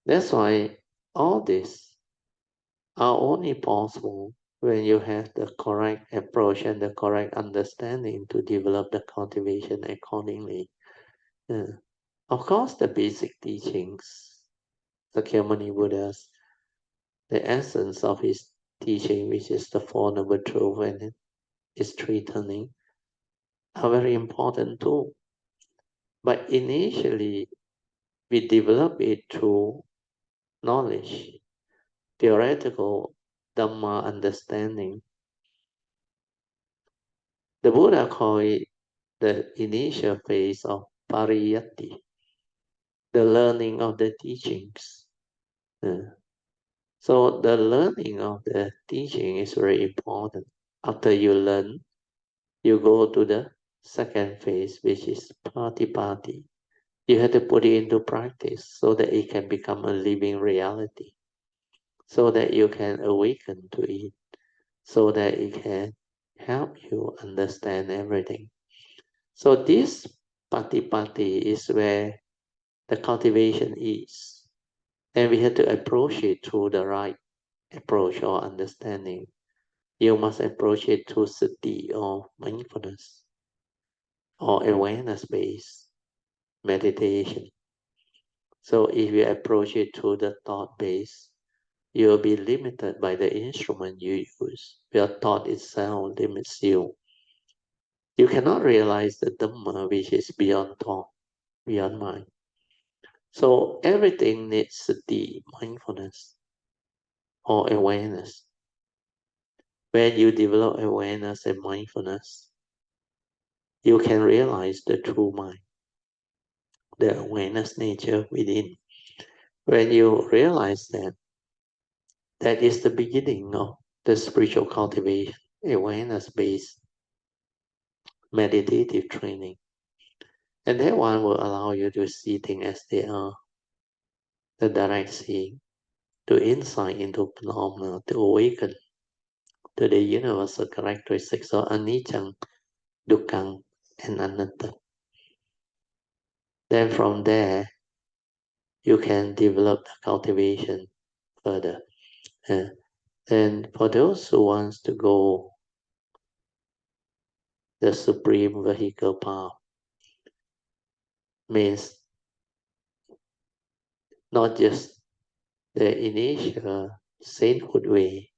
That's why all this are only possible when you have the correct approach and the correct understanding to develop the cultivation accordingly. Yeah. Of course, the basic teachings, the Kyamani Buddha's, the essence of his teaching, which is the Four Noble Truths and its three turning, are very important too. But initially, we develop it through knowledge, theoretical Dhamma understanding. The Buddha called it the initial phase of pariyatti, the learning of the teachings. Uh, So the learning of the teaching is very important. After you learn, you go to the second phase, which is patipati. You have to put it into practice so that it can become a living reality, so that you can awaken to it, so that it can help you understand everything. So this patipati is where the cultivation is. And we have to approach it through the right approach or understanding. You must approach it through sati or mindfulness or awareness-based meditation. So if you approach it through the thought base, you'll be limited by the instrument you use. Your thought itself limits you. You cannot realize the Dhamma which is beyond thought, beyond mind. So everything needs the mindfulness or awareness. When you develop awareness and mindfulness, you can realize the true mind, the awareness nature within. When you realize that, that is the beginning of the spiritual cultivation, awareness-based meditative training. And that one will allow you to see things as they are, the direct seeing, to insight into phenomena, to awaken to the universal characteristics of anicca, dukkha, and anatta. Then from there, you can develop the cultivation further. And for those who wants to go the supreme vehicle path, means not just the initial sainthood way,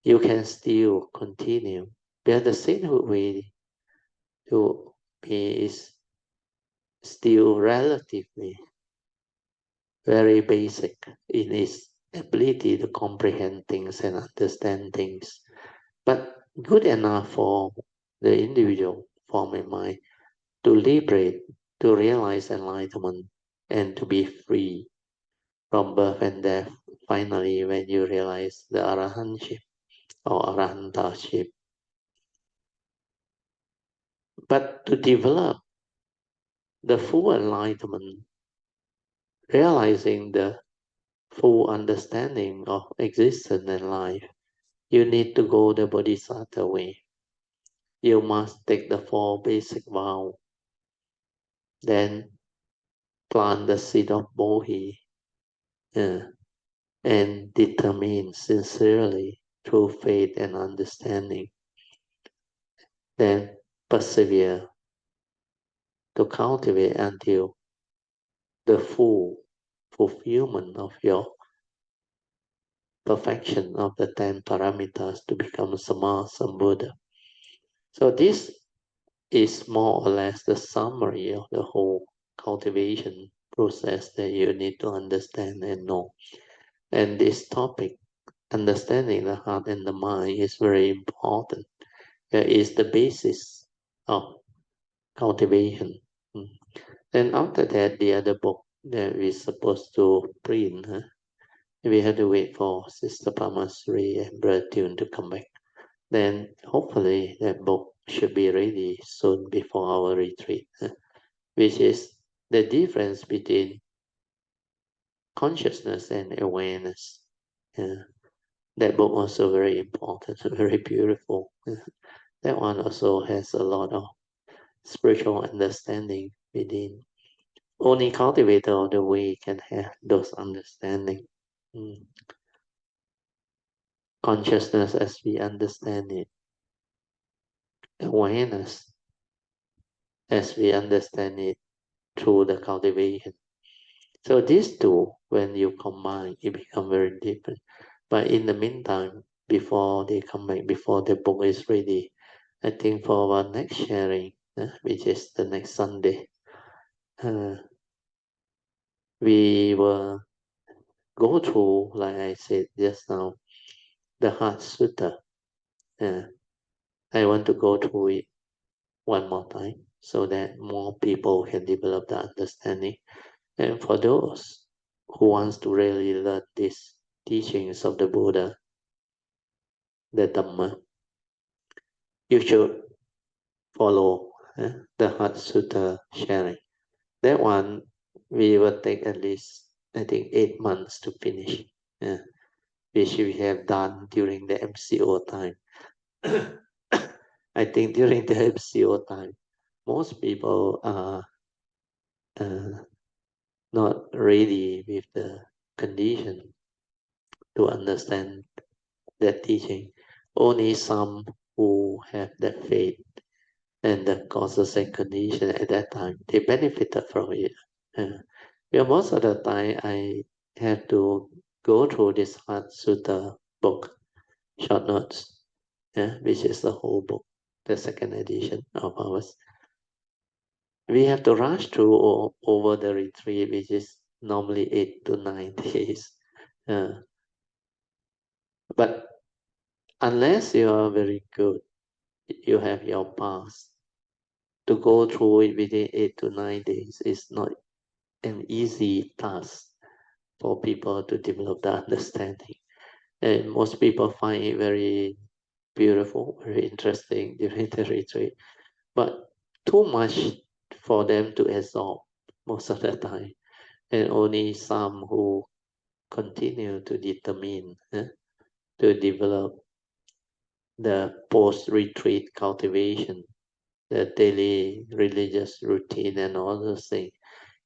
you can still continue. But the sainthood way to me is still relatively very basic in its ability to comprehend things and understand things, but good enough for the individual, for my mind, to liberate, to realize enlightenment, and to be free from birth and death. Finally, when you realize the arahantship or arahantaship. But to develop the full enlightenment, realizing the full understanding of existence and life, you need to go the bodhisattva way. You must take the four basic vows, then plant the seed of bodhi, uh, and determine sincerely through faith and understanding. Then persevere to cultivate until the full fulfillment of your perfection of the 10 paramitas to become Sama Sambuddha. So this is more or less the summary of the whole cultivation process that you need to understand and know. And this topic, understanding the heart and the mind, is very important. It is the basis of cultivation. Then after that, the other book that we're supposed to print, we had to wait for Sister Pamasri and Brother Tune to come back. Then hopefully that book should be ready soon before our retreat, which is the difference between consciousness and awareness. That book also very important, very beautiful. That one also has a lot of spiritual understanding within. Only cultivator of the way can have those understanding. Consciousness as we understand it, awareness as we understand it through the cultivation. So these two, when you combine, it become very different. But in the meantime, before they come back, before the book is ready, I think for our next sharing, which is the next Sunday, we will go through, like I said just now, the Heart Sutta. I want to go through it one more time so that more people can develop the understanding. And for those who wants to really learn these teachings of the Buddha, the Dhamma, you should follow the Heart Sutta sharing. That one, we will take at least, I think, 8 months to finish, which we have done during the MCO time. I think during the MCO time, most people are not ready with the condition to understand that teaching. Only some who have that faith and the causes and condition at that time, they benefited from it. Yeah, most of the time, I have to go through this Heart Sutta book, short notes, which is the whole book, the second edition of ours. We have to rush through over the retreat, which is normally 8 to 9 days. Uh, but unless you are very good, you have your past, to go through it within 8 to 9 days is not an easy task for people to develop the understanding. And most people find it very beautiful, very interesting during the retreat, but too much for them to absorb most of the time. And only some who continue to determine to develop the post-retreat cultivation, the daily religious routine and all those things,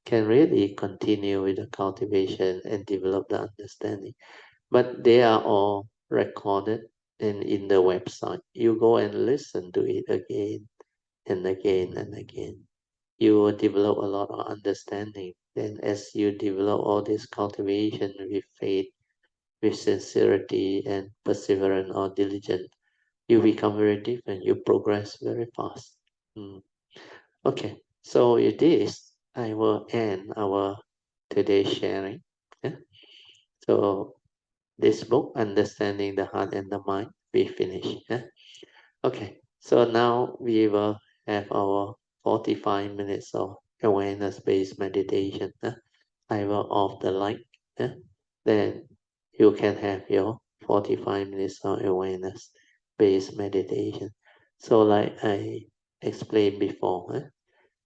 can really continue with the cultivation and develop the understanding. But they are all recorded and in the website. You go and listen to it again and again and again. You will develop a lot of understanding. Then as you develop all this cultivation with faith, with sincerity and perseverance or diligence, you become very different. You progress very fast. Mm. Okay, so with this, I will end our today's sharing. Yeah? So this book, Understanding the Heart and the Mind, we finish. Yeah? Okay, so now we will have our 45 minutes of awareness-based meditation. Yeah? I will off the light. Yeah? Then you can have your 45 minutes of awareness-based meditation. So like I explained before,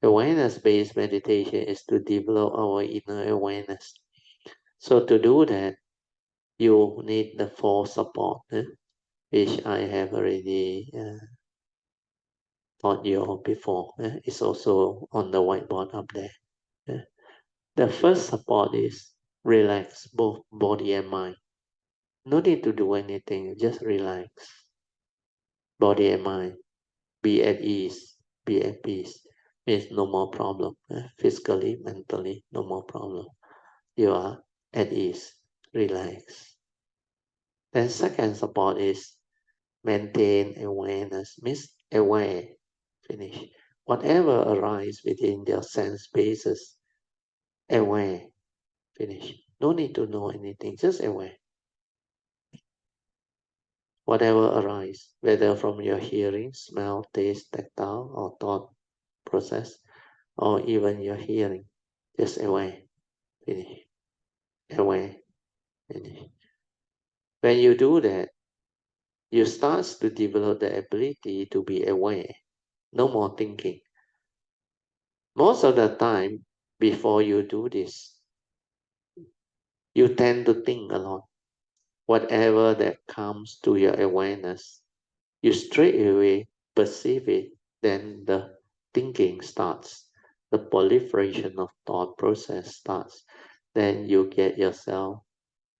awareness-based meditation is to develop our inner awareness. So to do that, you need the four support, which I have already taught you all before. It's also on the whiteboard up there. The first support is relax both body and mind. No need to do anything, just relax. Body and mind. Be at ease, be at peace. Means no more problem. Physically, mentally, no more problem. You are at ease, relax. Then second support is maintain awareness, means aware, finish. Whatever arises within your sense bases, aware, finish. No need to know anything, just aware. Whatever arises, whether from your hearing, smell, taste, tactile, or thought process, or even your hearing, just aware, finish. Aware, finish. When you do that, you start to develop the ability to be aware. No more thinking. Most of the time, before you do this, you tend to think a lot. Whatever that comes to your awareness, you straight away perceive it, then the thinking starts. The proliferation of thought process starts. Then you get yourself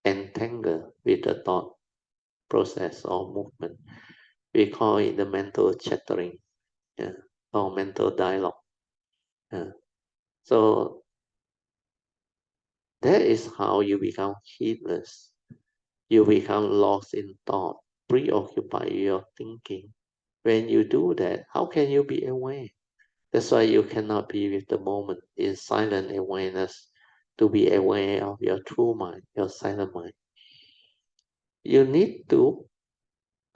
entangled with the thought process or movement. We call it the mental chattering, yeah, or mental dialogue. Yeah. So that is how you become heedless. You become lost in thought, preoccupied with your thinking. When you do that, how can you be aware? That's why you cannot be with the moment in silent awareness to be aware of your true mind, your silent mind. You need to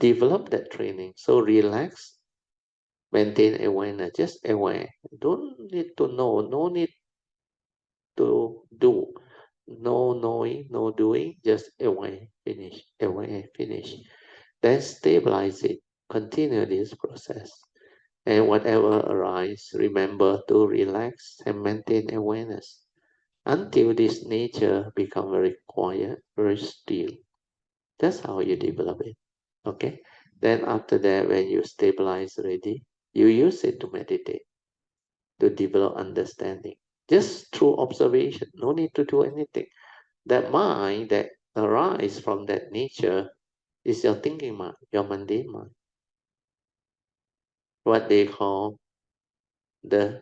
develop that training. So relax, maintain awareness, just aware. Don't need to know, no need to do. No knowing, no doing, just aware, finish, aware, finish. Then stabilize it, continue this process. And whatever arises, remember to relax and maintain awareness until this nature become very quiet, very still. That's how you develop it. Okay? Then after that, when you stabilize already, you use it to meditate, to develop understanding. Just through observation, no need to do anything. That mind that arises from that nature is your thinking mind, your mundane mind. What they call the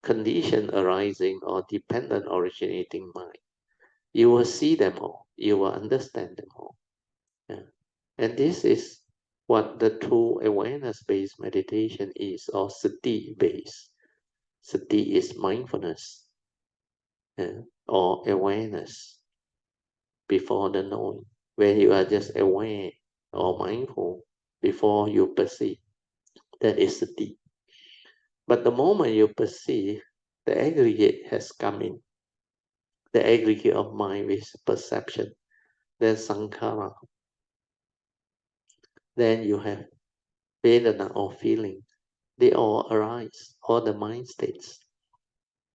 condition arising or dependent originating mind. You will see them all. You will understand them all. Yeah. And this is what the true awareness-based meditation is, or sati-based. Sati is mindfulness, or awareness before the knowing. When you are just aware or mindful before you perceive, that is sati. But the moment you perceive, the aggregate has come in. The aggregate of mind with perception, then sankhara. Then you have vedana or feeling. They all arise, all the mind states.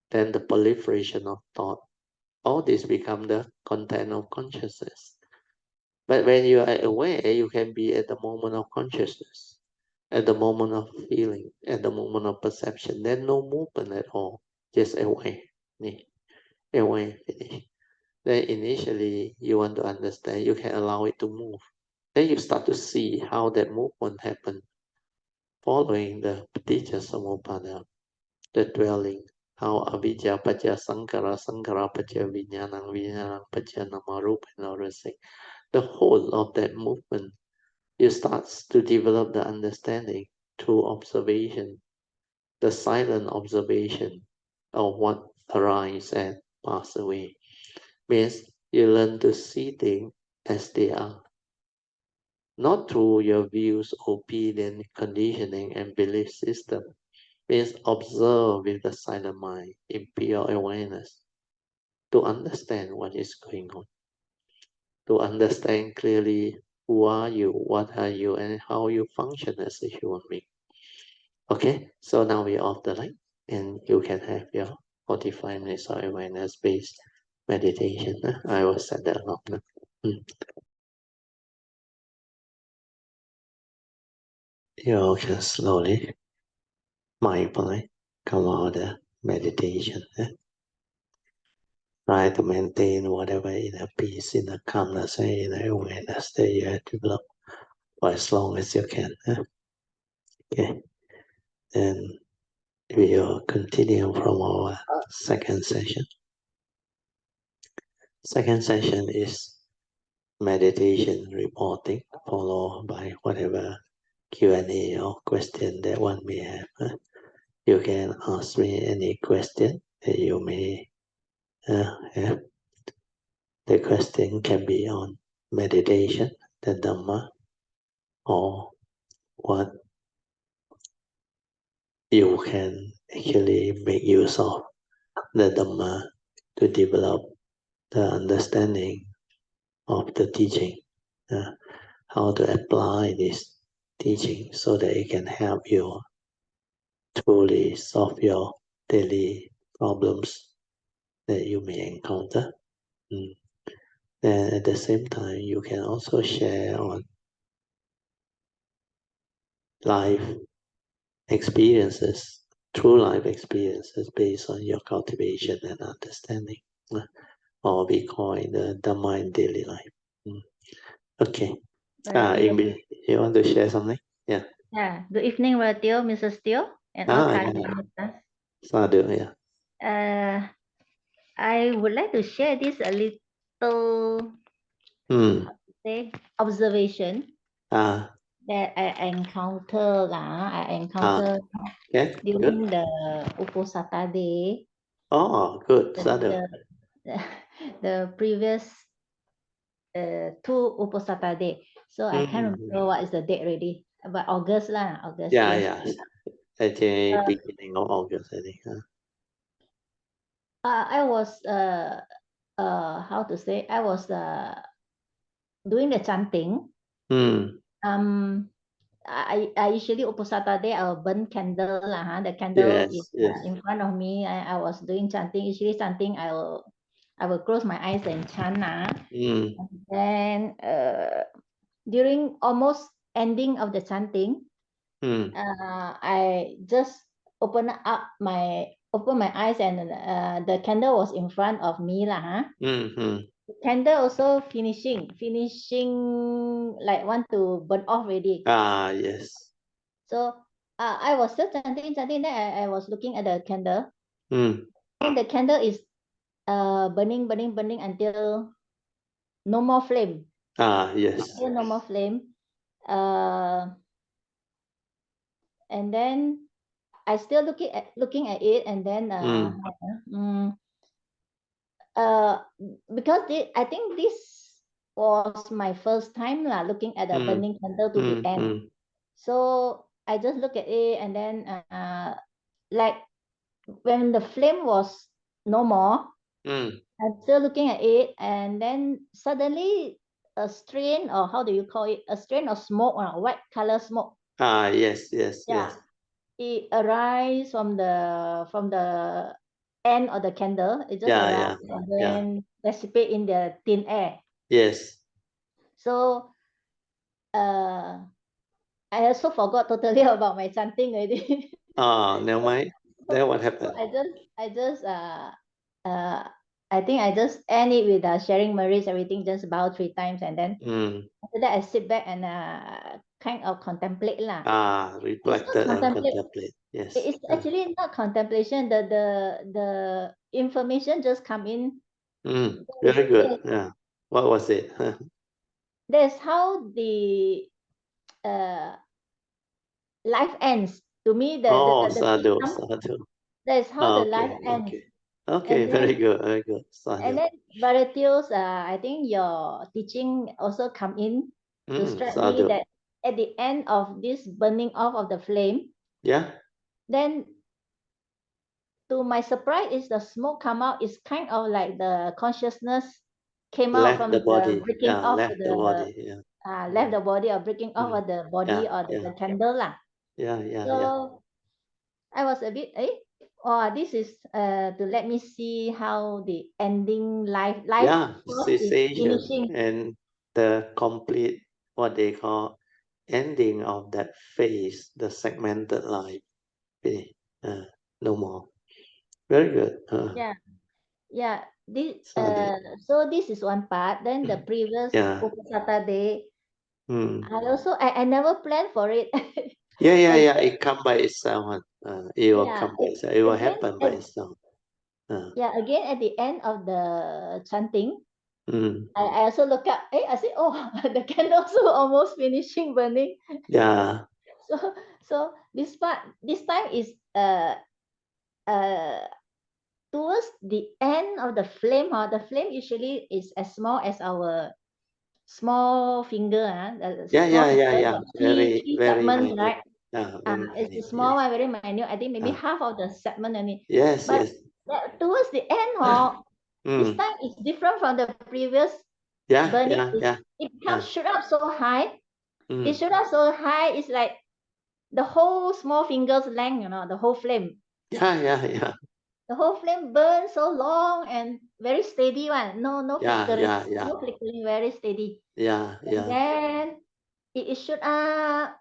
Then the proliferation of thought. All this become the content of consciousness. But when you are aware, you can be at the moment of consciousness, at the moment of feeling, at the moment of perception. There's no movement at all, just aware. Aware, finish. Then initially you want to understand, you can allow it to move. Then you start to see how that movement happened, following the paticca samuppada, the dwelling, how avijja pacha sankara, sankara pacha vijnanam, vijnanam pacha namarupa and rasa. The whole of that movement, you start to develop the understanding through observation, the silent observation of what arises and pass away. Means you learn to see things as they are, not through your views, opinion, conditioning, and belief system. Means observe with the silent mind in pure awareness to understand what is going on, to understand clearly who are you, what are you, and how you function as a human being. Okay, so now we're off the line, and you can have your 45 minutes of awareness-based meditation. I will set that up now. You can slowly, mindfully come out the meditation. Try to maintain whatever inner peace, inner calmness, and inner awareness that you have developed for as long as you can. Okay, then we will continue from our second session. Second session is meditation reporting, followed by whatever Q&A or question that one may have. You can ask me any question that you may have. The question can be on meditation, the Dhamma, or what you can actually make use of the Dhamma to develop the understanding of the teaching, how to apply this teaching so that it can help you truly solve your daily problems that you may encounter. Then at the same time, you can also share on life experiences, true life experiences based on your cultivation and understanding, or we call it the Dhamma in daily life. Okay. Eng Bee, you want to share something? Yeah. Yeah. Good evening, Teo, Mrs. Teo, and all Yeah. Sadhu, yeah. I would like to share this a little say observation that I encounter Okay, during good. the Uposatha day. Oh, good. Sadhu. The previous two Uposatha day. So I can't remember what is the date already. But August lah, August. Yeah. Actually, beginning of August, I think. I was how to say? I was doing the chanting. I usually Uposatha day I will burn candle lah. The candle is in front of me. I was doing chanting. Usually chanting I will close my eyes and chant lah. And during almost ending of the chanting, I just open my eyes and the candle was in front of me lah. The candle also finishing like want to burn off already. Yes. So I was still chanting. Then I was looking at the candle. And the candle is burning until no more flame. Yes. Still no more flame. And then I still looking at it, and then because I think this was my first time looking at a burning candle to the end. So I just look at it, and then like when the flame was no more, I'm still looking at it, and then suddenly a strain, or how do you call it, a strain of smoke, or white color smoke. Yes. Yeah, it arises from the end of the candle. It just arrives and then dissipate in the thin air. Yes. So I also forgot totally about my chanting already. Never mind. Then what So happened? I think I just end it with sharing merits, everything, just bow 3 times, and then after that I sit back and kind of contemplate lah. Reflected and contemplate. Yes. It's actually not contemplation. The information just come in. Very good. Yeah. What was it? That's how the life ends. To me, the sadhu, thing sadhu. that's how the life ends. Okay, And very then, good, very good. Sadhu. and then Bharatios, I think your teaching also come in to strike me that at the end of this burning off of the flame, then to my surprise is the smoke come out is kind of like the consciousness came out Left from the body. breaking off Left the body. left the body, or breaking off of the body, or the candle lah. So I was a bit this is to let me see how the ending life is Cessation finishing. and the complete, what they call, ending of that phase, the segmented life. No more. Very good. This Sadhu. so this is one part. Then the previous Upasata day, I never planned for it. It come by itself. It will come by itself. It will again, happen by itself. Again at the end of the chanting, I also look up. I say, oh, the candles are almost finishing burning. So this time is towards the end of the flame. The flame usually is as small as our small finger. Very, Three very segments, minute. right? Very It's a minute. small one, very minute. I think maybe half of the segment only. Yes. Towards the end, this time is different from the previous burning. It becomes shoot up so high. It shoot up so high. It's like the whole small finger's length, the whole flame. The whole flame burns so long and very steady one. No flickering. No flickering, very steady. And then it shoot up,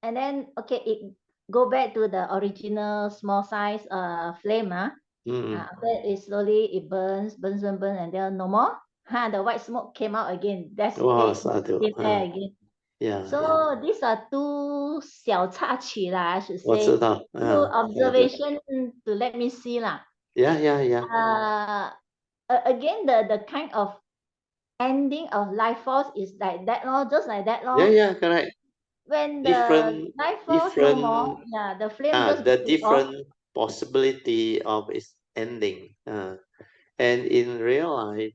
and then it go back to the original small size flame. After it slowly it burns, and then no more. The white smoke came out again. That's it there again. So these are two 小插曲 I should say. Two observation to let me see lah. Again, the kind of ending of life force is like that, just like that. Correct. When the life force no more, the flame just the goes different off. possibility of its ending. And in real life,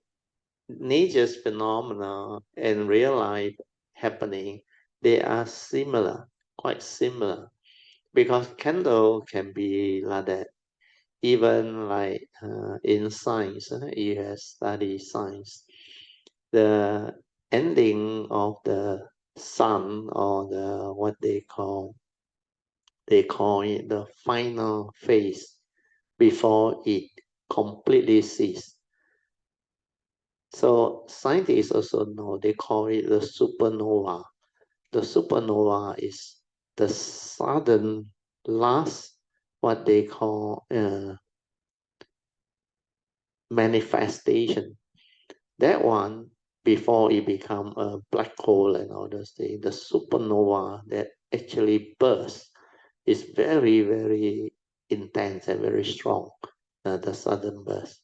nature's phenomena and real life happening, they are similar, quite similar, because candle can be like that. Even like in science, you have studied science, the ending of the sun, or the what they call it the final phase before it completely ceases. So scientists also know, they call it the supernova. The supernova is the sudden last, what they call manifestation. That one, before it become a black hole and all those things, the supernova that actually bursts is very, very intense and very strong. The sudden burst.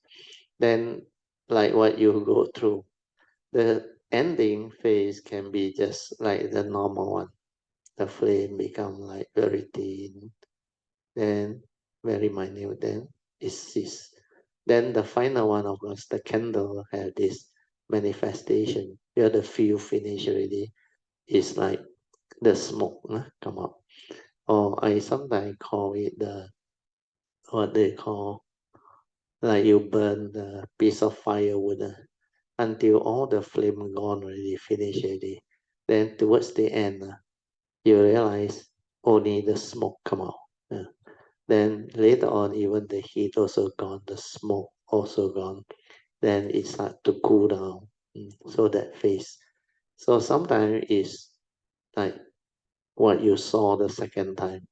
Then, like what you go through, the ending phase can be just like the normal one. The flame become like very thin, then very minute, then it ceases. Then the final one, of course, the candle have this manifestation. Where the fuel finish already, it's like the smoke come up. Or I sometimes call it what they call, like you burn the piece of firewood until all the flame gone already, finished already. Then towards the end, you realize only the smoke come out. Then later on, even the heat also gone, the smoke also gone. Then it start to cool down. So that phase. So sometimes it's like what you saw the second time.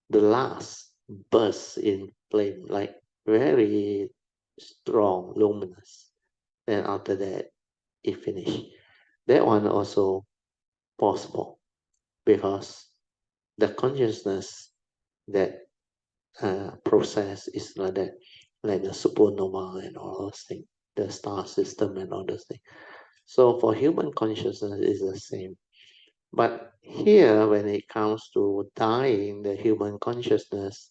The last burst in flame, like very strong, luminous. Then after that, it finished. That one also possible because the consciousness that process is like that, like the supernova and all those things, the star system and all those things. So for human consciousness, is the same. But here, when it comes to dying the human consciousness,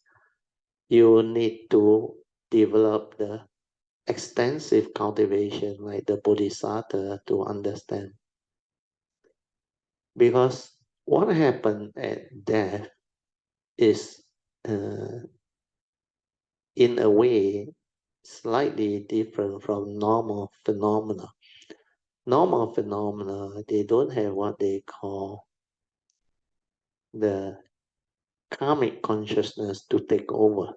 you need to develop the extensive cultivation like the bodhisattva to understand. Because what happened at death is, in a way, slightly different from normal phenomena. Normal phenomena, they don't have what they call the karmic consciousness to take over.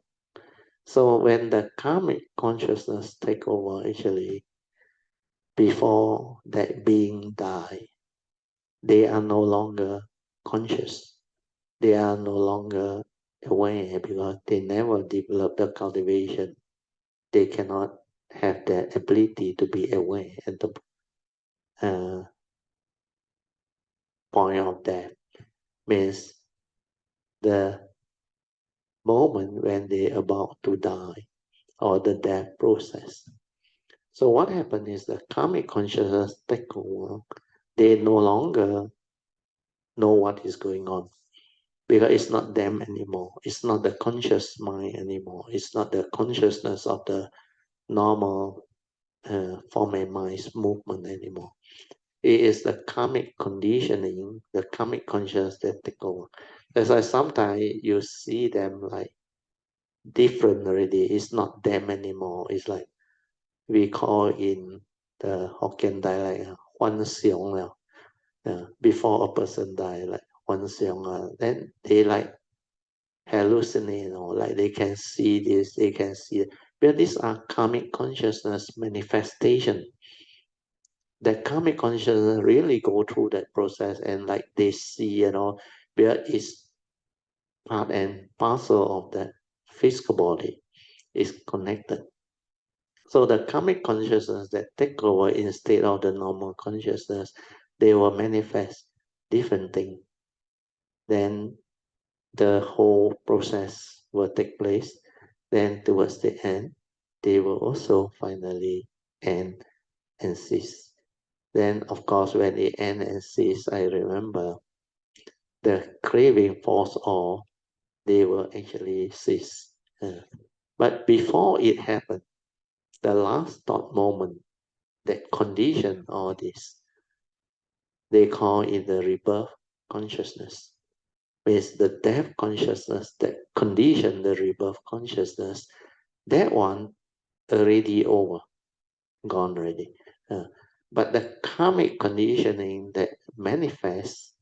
So when the karmic consciousness take over, actually, before that being die, they are no longer conscious. They are no longer aware because they never develop the cultivation. They cannot have that ability to be aware at the point of death. Means the moment when they're about to die or the death process. So what happens is the karmic consciousness take over. They no longer know what is going on because it's not them anymore. It's not the conscious mind anymore. It's not the consciousness of the normal form and mind's movement anymore. It is the karmic conditioning, the karmic consciousness that take over. That's why sometimes you see them like different already. It's not them anymore. It's like we call in the Hokkien dialect, 幻想了. Before a person die, like 幻想, then they like hallucinate, like they can see this, they can see it. But these are karmic consciousness manifestation. That karmic consciousness really go through that process and like they see, where it's part and parcel of the physical body is connected. So the karmic consciousness that take over instead of the normal consciousness, they will manifest different things. Then the whole process will take place. Then towards the end, they will also finally end and cease. Then of course when it end and cease, I remember the craving falls off, they will actually cease. But before it happened, the last thought moment that condition all this, they call it the rebirth consciousness. Means the death consciousness that condition the rebirth consciousness, that one already over, gone already. But the karmic conditioning that manifests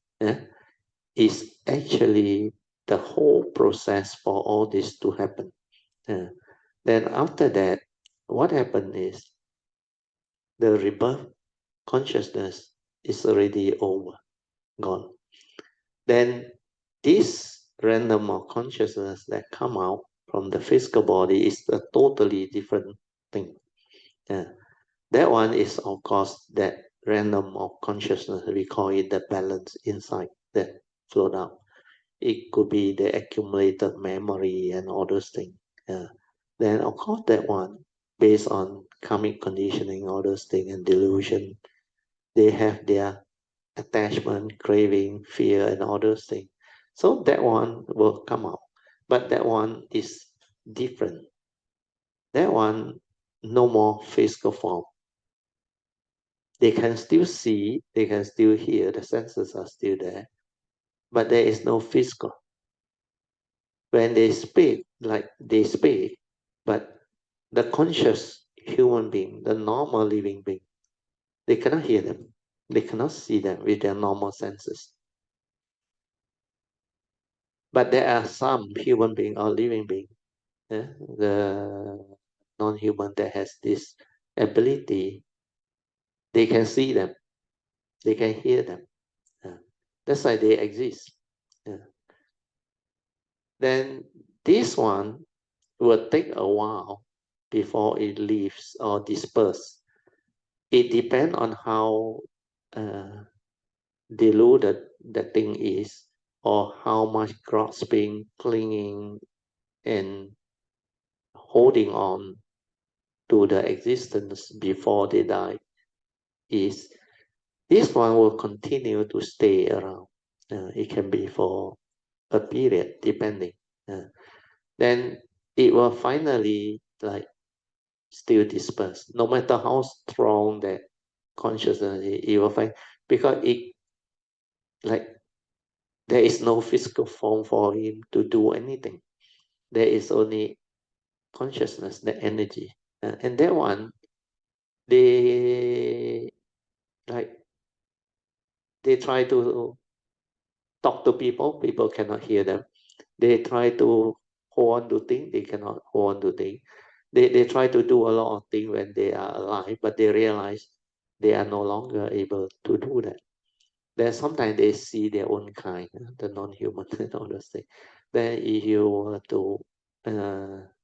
is actually the whole process for all this to happen. Then after that, what happened is the rebirth consciousness is already over, gone. Then this random of consciousness that come out from the physical body is a totally different thing. That one is, of course, that random of consciousness. We call it the balance inside that flow out. It could be the accumulated memory and all those things. Then, of course, that one, based on karmic conditioning, all those things, and delusion, they have their attachment, craving, fear, and all those things. So that one will come out. But that one is different. That one, no more physical form. They can still see, they can still hear, the senses are still there, but there is no physical. When they speak, like they speak, but the conscious human being, the normal living being, they cannot hear them. They cannot see them with their normal senses. But there are some human being or living being, the non-human that has this ability. They can see them. They can hear them. That's why they exist. Then this one will take a while before it leaves or disperse. It depends on how deluded the thing is, or how much grasping, clinging, and holding on to the existence before they die is. This one will continue to stay around. It can be for a period, depending. Then it will finally still disperse. No matter how strong that consciousness is, it will find, because it there is no physical form for him to do anything. There is only consciousness, the energy, and that one, they like they try to talk to people. People cannot hear them. They try to hold on to things. They cannot hold on to things. They try to do a lot of things when they are alive, but they realize they are no longer able to do that. Then sometimes they see their own kind, the non-human and all those things. Then if you were to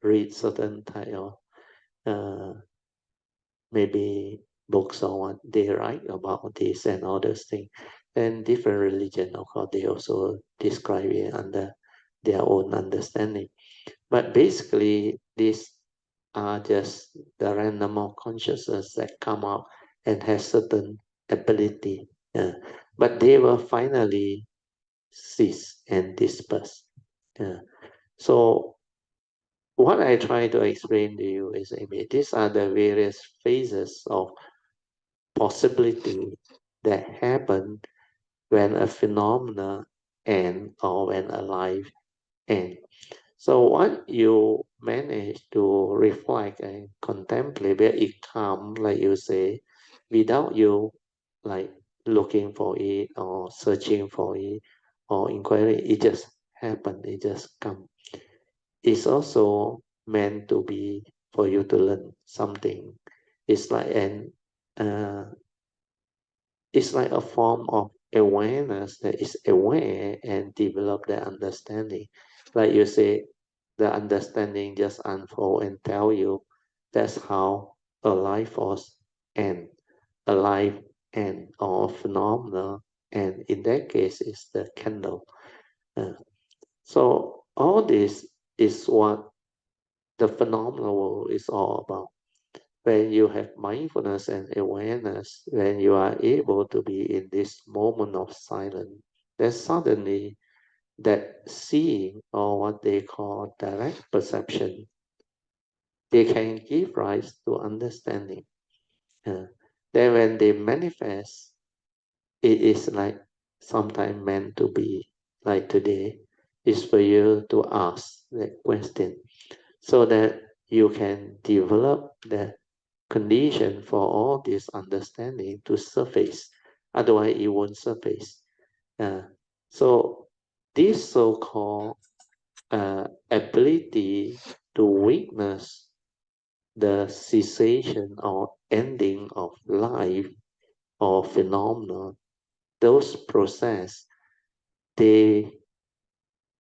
read certain type of maybe books or what they write about this and all those things, then different religion, of course, they also describe it under their own understanding. But basically, these are just the random of consciousness that come out and has certain ability. But they will finally cease and disperse. So what I try to explain to you is, maybe these are the various phases of possibility that happen when a phenomena ends or when a life ends. So what you manage to reflect and contemplate, where it comes, like you say, without you like looking for it or searching for it or inquiring, it just happen, it just come. It's also meant to be for you to learn something. It's like uh, it's like a form of awareness that is aware and develop the understanding. Like you say, the understanding just unfold and tell you that's how a life force and a life and or phenomena, and in that case is the candle. So all this is what the phenomenal world is all about. When you have mindfulness and awareness, when you are able to be in this moment of silence, then suddenly that seeing, or what they call direct perception, they can give rise to understanding. Uh, then when they manifest, it is like sometimes meant to be, like today, is for you to ask that question so that you can develop the condition for all this understanding to surface. Otherwise, it won't surface. So this so-called ability to witness the cessation or ending of life or phenomena, those process, they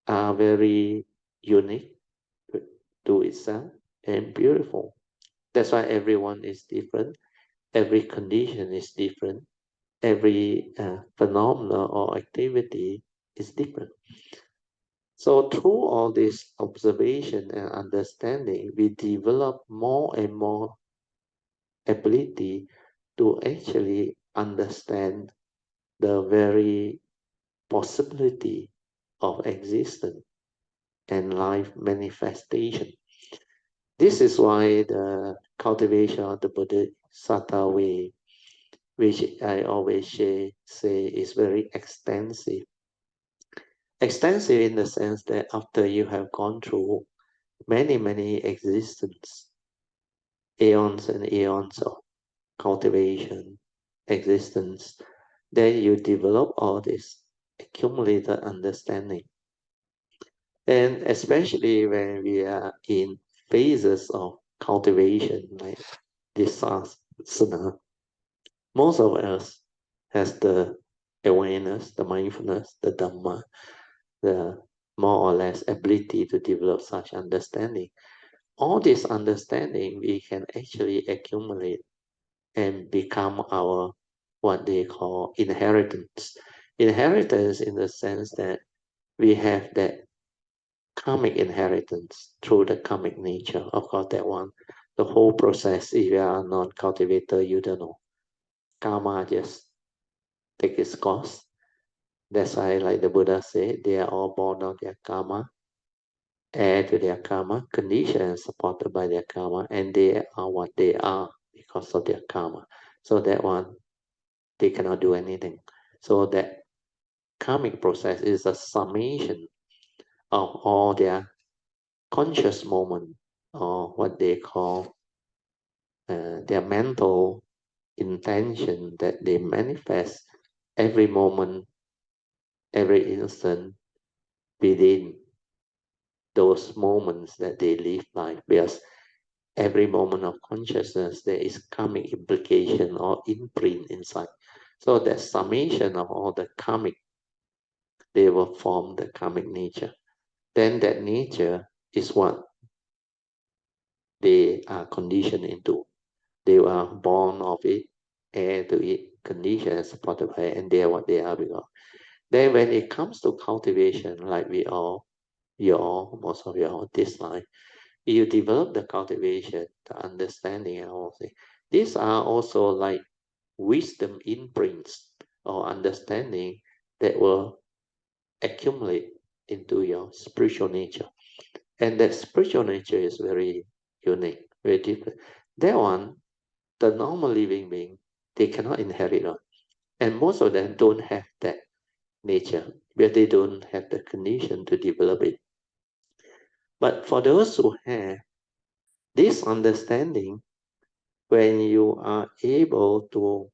are very unique to itself and beautiful. That's why everyone is different. Every condition is different. Every phenomena or activity is different. So through all this observation and understanding, we develop more and more ability to actually understand the very possibility of existence. and life manifestation. This is why the cultivation of the Bodhisattva way, which I always say is very extensive. Extensive in the sense that after you have gone through many existences, eons and eons of cultivation, existence, then you develop all this accumulated understanding. And especially when we are in phases of cultivation, like this asana, most of us has the awareness, the mindfulness, the Dhamma, the more or less ability to develop such understanding. All this understanding we can actually accumulate and become our what they call inheritance. Inheritance in the sense that we have that karmic inheritance through the karmic nature. Of course, that one, the whole process, if you are not cultivator, you don't know. Karma just take its course. That's why, like the Buddha said, they are all born of their karma, heir to their karma, conditioned supported by their karma, and they are what they are because of their karma. So that one, they cannot do anything. So that karmic process is a summation of all their conscious moment, or what they call their mental intention that they manifest every moment, every instant within those moments that they live life. Because every moment of consciousness, there is karmic implication or imprint inside. So that summation of all the karmic, they will form the karmic nature. Then that nature is what they are conditioned into. They are born of it, heir to it, conditioned and supported by it, and they are what they are because. Then when it comes to cultivation, like most of you all, this life, you develop the cultivation, the understanding and all things. These are also like wisdom imprints or understanding that will accumulate into your spiritual nature. And that spiritual nature is very unique, very different. That one, the normal living being, they cannot inherit it. And most of them don't have that nature, where they don't have the condition to develop it. But for those who have this understanding, when you are able to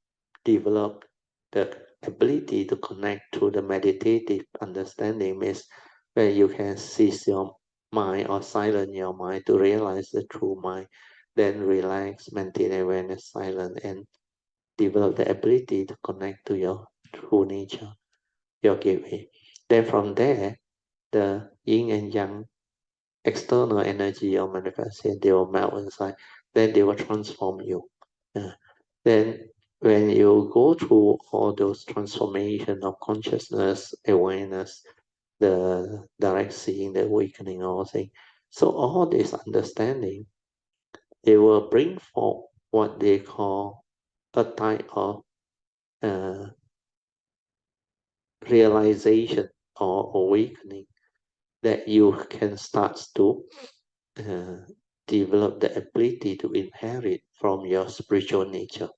develop the ability to connect to the meditative understanding, means when you can cease your mind or silence your mind to realize the true mind, then relax, maintain awareness, silence, and develop the ability to connect to your true nature, your gateway. Then from there, the yin and yang external energy or manifestation, they will melt inside. Then they will transform you. Yeah. Then when you go through all those transformation of consciousness, awareness, the direct seeing, the awakening, all things. So all this understanding, they will bring forth what they call a type of uh, realization or awakening that you can start to uh, develop the ability to inherit from your spiritual nature.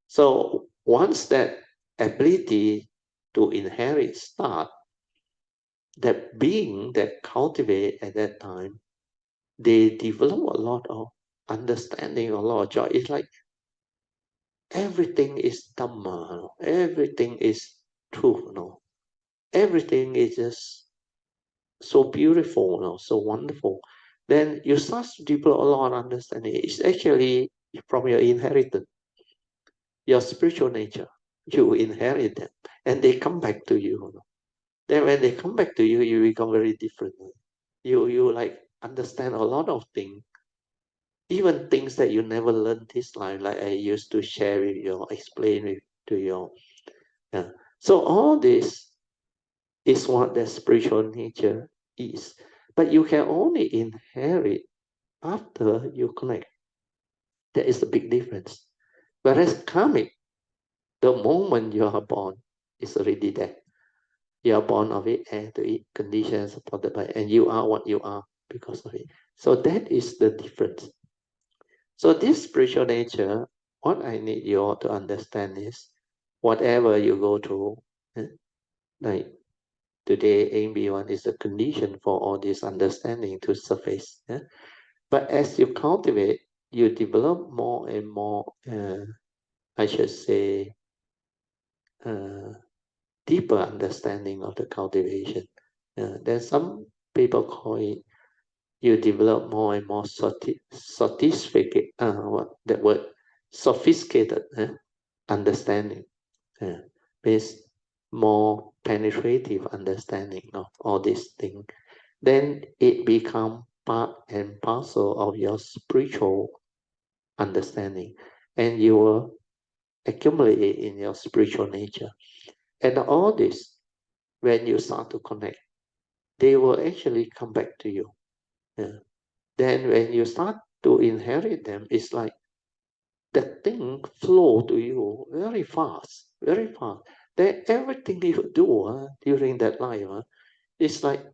So once that ability to inherit start, that being that cultivate at that time, they develop a lot of understanding, a lot of joy. It's like everything is Dhamma, everything is truth, everything is just so beautiful, so wonderful. Then you start to develop a lot of understanding. It's actually from your inheritance, your spiritual nature. You inherit them, and they come back to you. Then when they come back to you, you become very different. You like understand a lot of things, even things that you never learned this life. Like I used to share with you, explain to you. Yeah. So all this is what the spiritual nature is. But you can only inherit after you connect. There is a big difference. Whereas karmic, the moment you are born, is already there. You are born of it, heir to it, conditioned, supported by, and you are what you are because of it. So that is the difference. So this spiritual nature, what I need you all to understand is, whatever you go through, like today, Eng Bee one is a condition for all this understanding to surface. But as you cultivate, you develop more and more, I should say, deeper understanding of the cultivation. Then some people call it, you develop more and more sophisticated, what that word, sophisticated understanding, means more penetrative understanding of all these things. Then it become part and parcel of your spiritual understanding, and you will accumulate it in your spiritual nature. And all this, when you start to connect, they will actually come back to you. Yeah. Then when you start to inherit them, it's like that thing flow to you very fast, very fast. Then everything you do during that life, it's like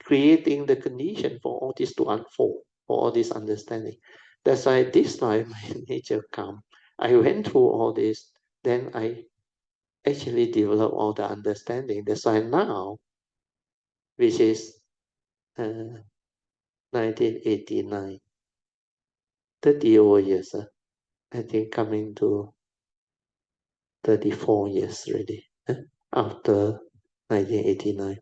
creating the condition for all this to unfold, for all this understanding. That's why this life, my nature come. I went through all this, then I actually develop all the understanding. That's why now, which is 1989, 30 over years, I think coming to 34 years already, after 1989.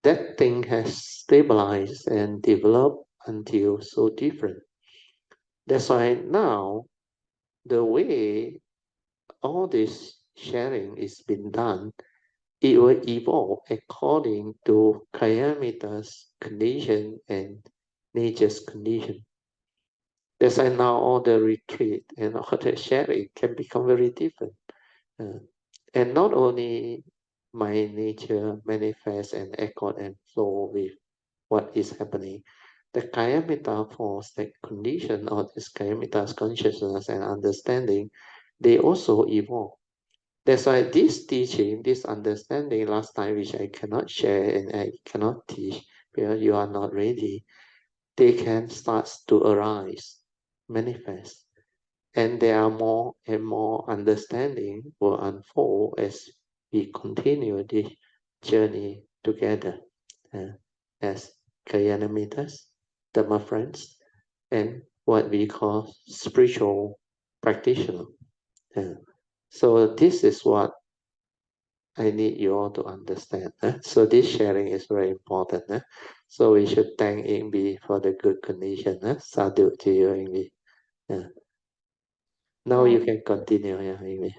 That thing has stabilized and developed until so different. That's why now, the way all this sharing is being done, it will evolve according to Kayamita's condition and nature's condition. That's why now all the retreat and all the sharing can become very different. And not only my nature manifests and accord and flow with what is happening, the Kayamita force that condition of this Kayamita's consciousness and understanding, they also evolve. That's why this teaching, this understanding last time, which I cannot share and I cannot teach because you are not ready, they can start to arise, manifest. And there are more and more understanding will unfold as we continue this journey together as Kalyanamittas, Dhamma friends, and what we call spiritual practitioner. So this is what I need you all to understand. So this sharing is very important. So we should thank Eng Bee for the good condition. Sadhu to you, Eng Bee. Now you can continue, Eng Bee.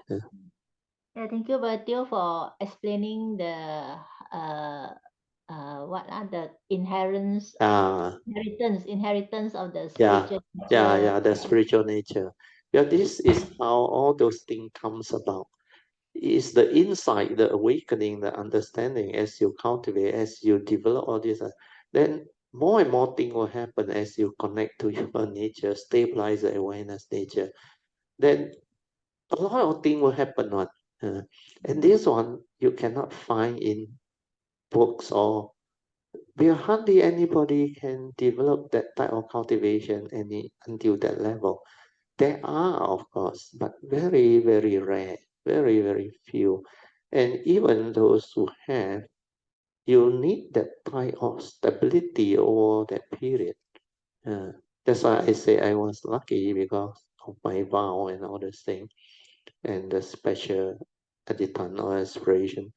Thank you, Bertil, for explaining the what are the inheritance of the Yeah, spiritual nature. the spiritual nature. Yeah, this is how all those things comes about. It's the insight, the awakening, the understanding as you cultivate, as you develop all this. Then more and more things will happen as you connect to your nature, stabilize the awareness nature. Then a lot of things will happen. And this one you cannot find in books or where hardly anybody can develop that type of cultivation until that level. There are, of course, but very, very rare, very, very few. And even those who have, you need that type of stability over that period. Uh, that's why I say I was lucky because of my vow and all those things and the special adhittana or aspiration.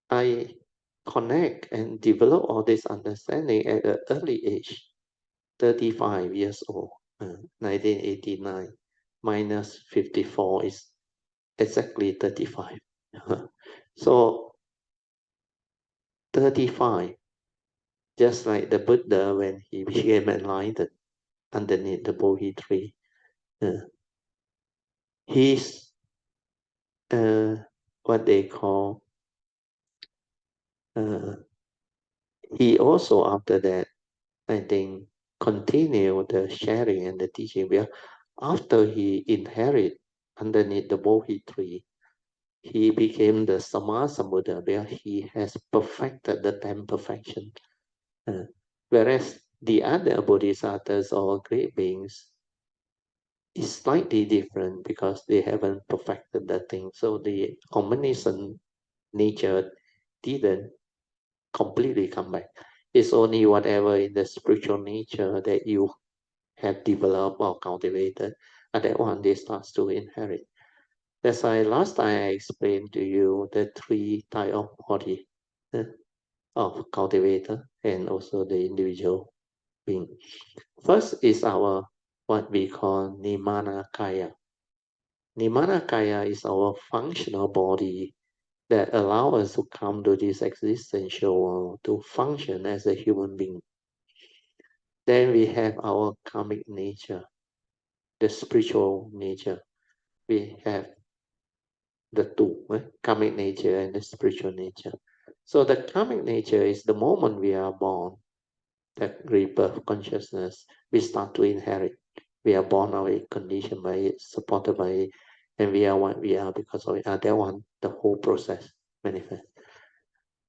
I connect and develop all this understanding at an early age, 35 years old, 1989 minus 54 is exactly 35. So 35, just like the Buddha when he became enlightened underneath the Bodhi tree, he's what they call, he also after that, I think, continue the sharing and the teaching. Where after he inherit underneath the Bodhi tree, he became the Sammasambuddha, where he has perfected the 10 perfection. Whereas the other bodhisattvas or great beings is slightly different because they haven't perfected the thing. So the omniscient nature didn't completely come back. It's only whatever in the spiritual nature that you have developed or cultivated, and that one they start to inherit. That's why last time I explained to you the 3 type of body of cultivator and also the individual being. First is our what we call Nimana Kaya. Nimana Kaya is our functional body that allow us to come to this existential world to function as a human being. Then we have our karmic nature, the spiritual nature. We have the two, karmic nature and the spiritual nature. So the karmic nature is the moment we are born, that rebirth consciousness, we start to inherit. We are born away, conditioned by it, supported by it, and we are what we are because of it. That one, the whole process manifests.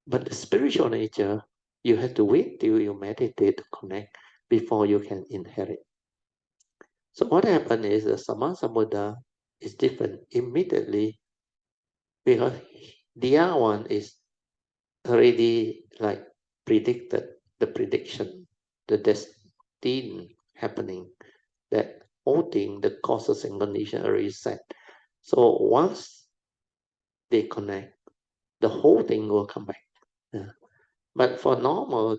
But the spiritual nature, you have to wait till you meditate to connect before you can inherit. So what happened is the Sammasambuddha is different immediately because the other one is already like predicted, the prediction, the destined happening, that whole thing, the causes and conditions already set. So once they connect, the whole thing will come back. Yeah. But for normal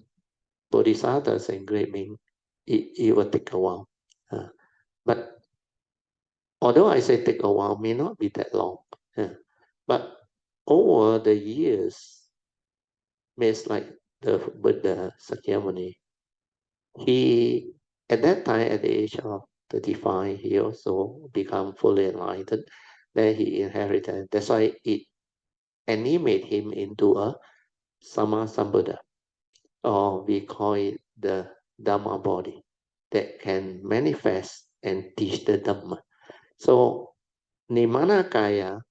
bodhisattvas and great beings, it will take a while. But although I say take a while, may not be that long. But over the years, it's like the Buddha Sakyamuni. He, at that time, at the age of 35, he also become fully enlightened. Then he inherited. That's why it animate him into a Sammasambuddha, or we call it the Dhamma body, that can manifest and teach the Dhamma. So Nimana Kaya,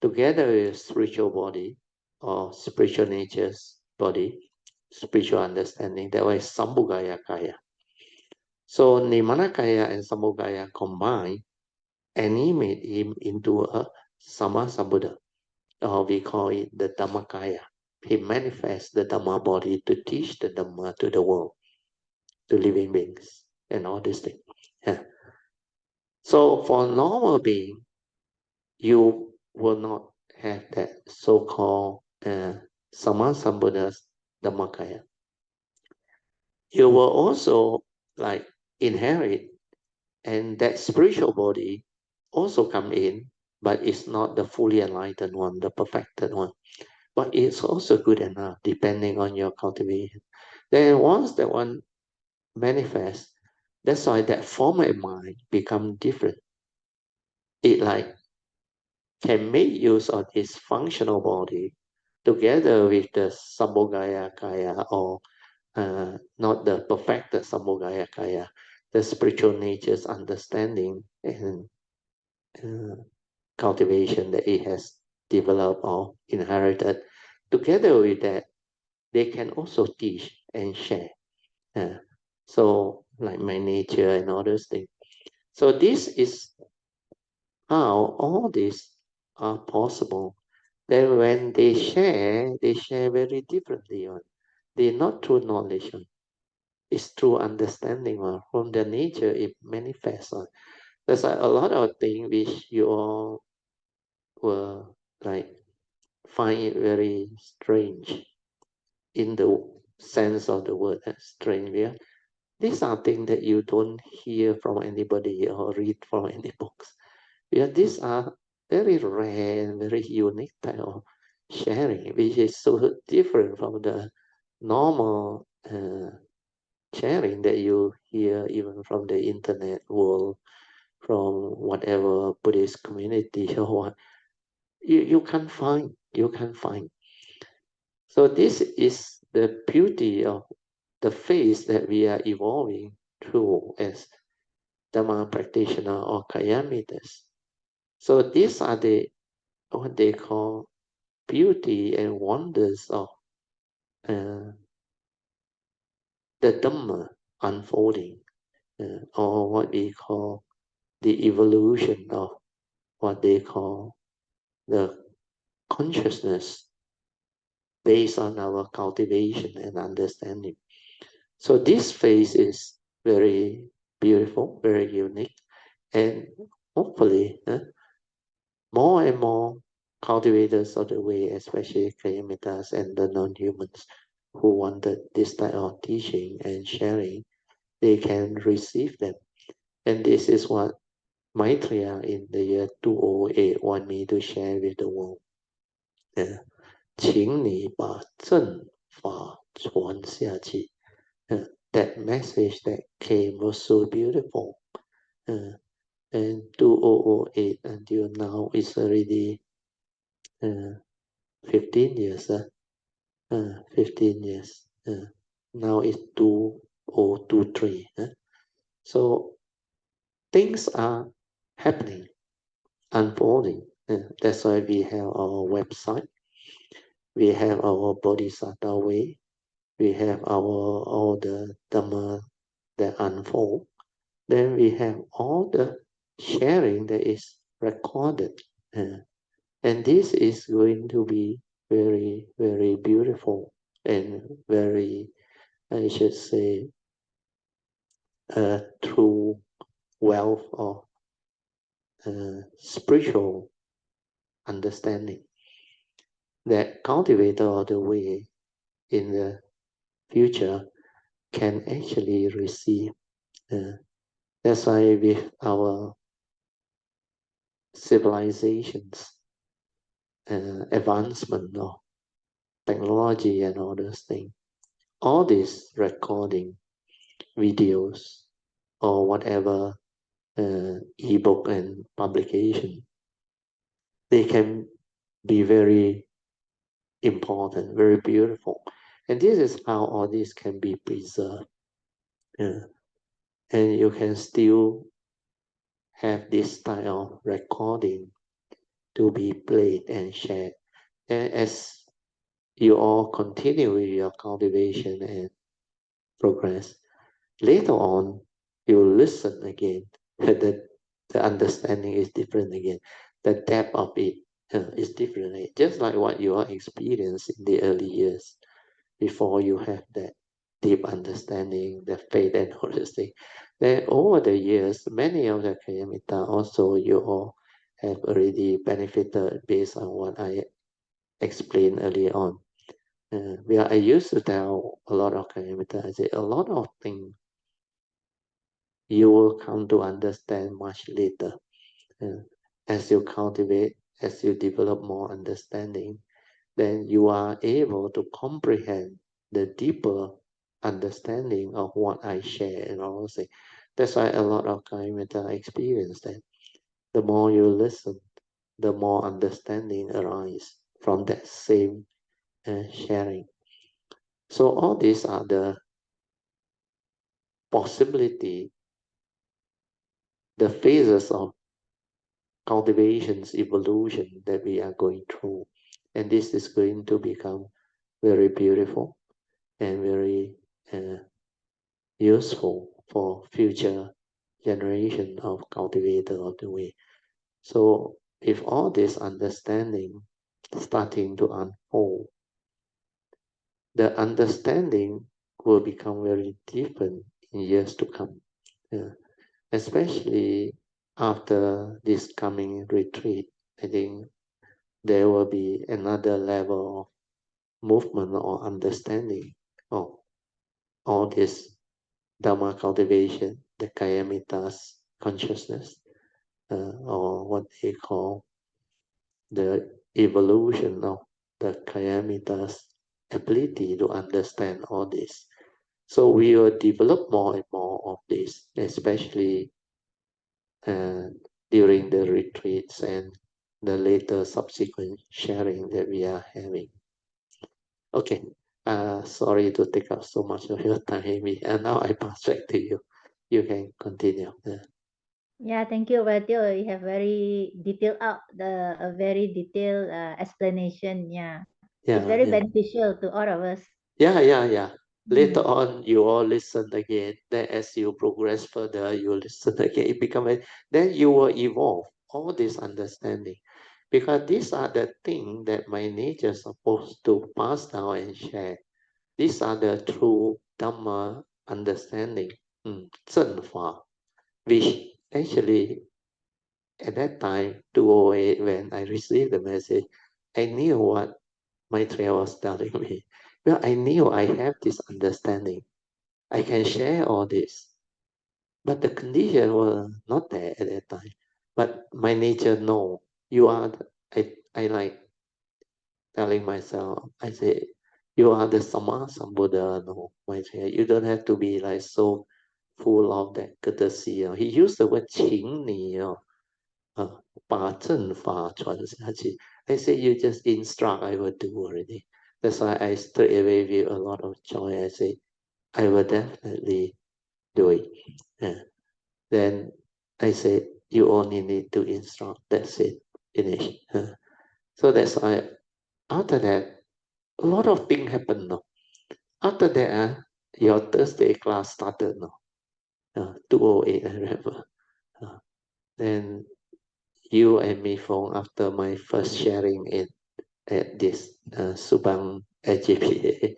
together with spiritual body or spiritual nature's body, spiritual understanding, that was Sambhogaya Kaya. So Nimanakaya and Sambhogaya combine animate him into a Sammasambuddha, or we call it the Dhammakaya. He manifests the Dhamma body to teach the Dhamma to the world, to living beings, and all these things. Yeah. So for normal being, you will not have that so-called Sammasambuddha's Dhammakaya. You will also like inherit, and that spiritual body also come in, but it's not the fully enlightened one, the perfected one. But it's also good enough depending on your cultivation. Then once that one manifests, that's why that form of mind become different. It like can make use of this functional body together with the Sambhogaya Kaya, or not the perfected Sambhogaya Kaya, the spiritual nature's understanding and cultivation that it has developed or inherited. Together with that, they can also teach and share. So like my nature and all those things. So this is how all these are possible. Then when they share very differently. They're not through knowledge. It's through understanding. From their nature, it manifests. There's a lot of things which you all will like find it very strange in the sense of the word strange. Yeah? These are things that you don't hear from anybody or read from any books. Yeah, these are very rare and very unique type of sharing, which is so different from the normal sharing that you hear even from the internet world, from whatever Buddhist community or what. You can't find. You can't find. So this is the beauty of the phase that we are evolving through as Dhamma practitioner or Kayamitas. So these are the what they call beauty and wonders of the Dhamma unfolding, or what we call the evolution of what they call the consciousness based on our cultivation and understanding. So this phase is very beautiful, very unique, and hopefully more and more cultivators of the way, especially Kayamitas and the non-humans who wanted this type of teaching and sharing, they can receive them. And this is what Maitreya in the year 2008 want me to share with the world. 请你把正法传下去. That message that came was so beautiful. And 2008 until now is already 15 years. 15 years. Now it's 2023. So things are happening, unfolding. That's why we have our website. We have our Bodhisattva way. We have all the Dhamma that unfold. Then we have all the sharing that is recorded. And this is going to be very, very beautiful and very, I should say, true wealth of spiritual understanding that cultivator of the way in the future can actually receive. That's why with our civilizations, advancement of technology and all those things, all this recording, videos, or whatever ebook and publication, they can be very important, very beautiful. And this is how all this can be preserved. And you can still have this style of recording to be played and shared. And as you all continue with your cultivation and progress, later on, you listen again. The understanding is different again. The depth of it is different. Just like what you are experiencing in the early years before you have that deep understanding, the faith and all those things. Then over the years, many of the Kayamita also you all have already benefited based on what I explained earlier on. Where I used to tell a lot of Kayamita, I say a lot of things you will come to understand much later. As you cultivate, as you develop more understanding, then you are able to comprehend the deeper understanding of what I share and all those things. That's why a lot of Kayamita experience that. The more you listen, the more understanding arises from that same sharing. So all these are the possibility, the phases of cultivations, evolution that we are going through. And this is going to become very beautiful and very useful for future generation of cultivator of the way. So if all this understanding starting to unfold, the understanding will become very different in years to come. Especially after this coming retreat, I think there will be another level of movement or understanding of all this Dhamma cultivation, the Kayamitas consciousness, or what they call the evolution of the Kayamitas ability to understand all this. So we will develop more and more of this, especially during the retreats and the later subsequent sharing that we are having. Okay, sorry to take up so much of your time, Amy. And now I pass back to you. You can continue. Yeah, thank you, Vadio. You have very detailed out a very detailed explanation. Yeah, it's Yeah, very yeah. beneficial to all of us. Yeah. Later Mm. on, you all listen again. Then, as you progress further, you listen again. It become then you will evolve all this understanding, because these are the things that my nature is supposed to pass down and share. These are the true Dhamma understanding, 正法, which actually at that time, 208, when I received the message, I knew what Maitreya was telling me. Well, I knew I have this understanding. I can share all this. But the condition was not there at that time. But my nature, no. You are, I like telling myself, I say, you are the Sama Sambuddha, no, Maitreya. You don't have to be like so full of that courtesy. He used the word 请你, 把正法传下去. I say you just instruct, I will do already. That's why I straight away with a lot of joy. I say I will definitely do it. Yeah. Then I say you only need to instruct. That's it. Finish. So that's why after that a lot of things happen. No. After that, your Thursday class started. No. 208. I remember. Uh, then you and me phone after my first sharing at this Subang GPA.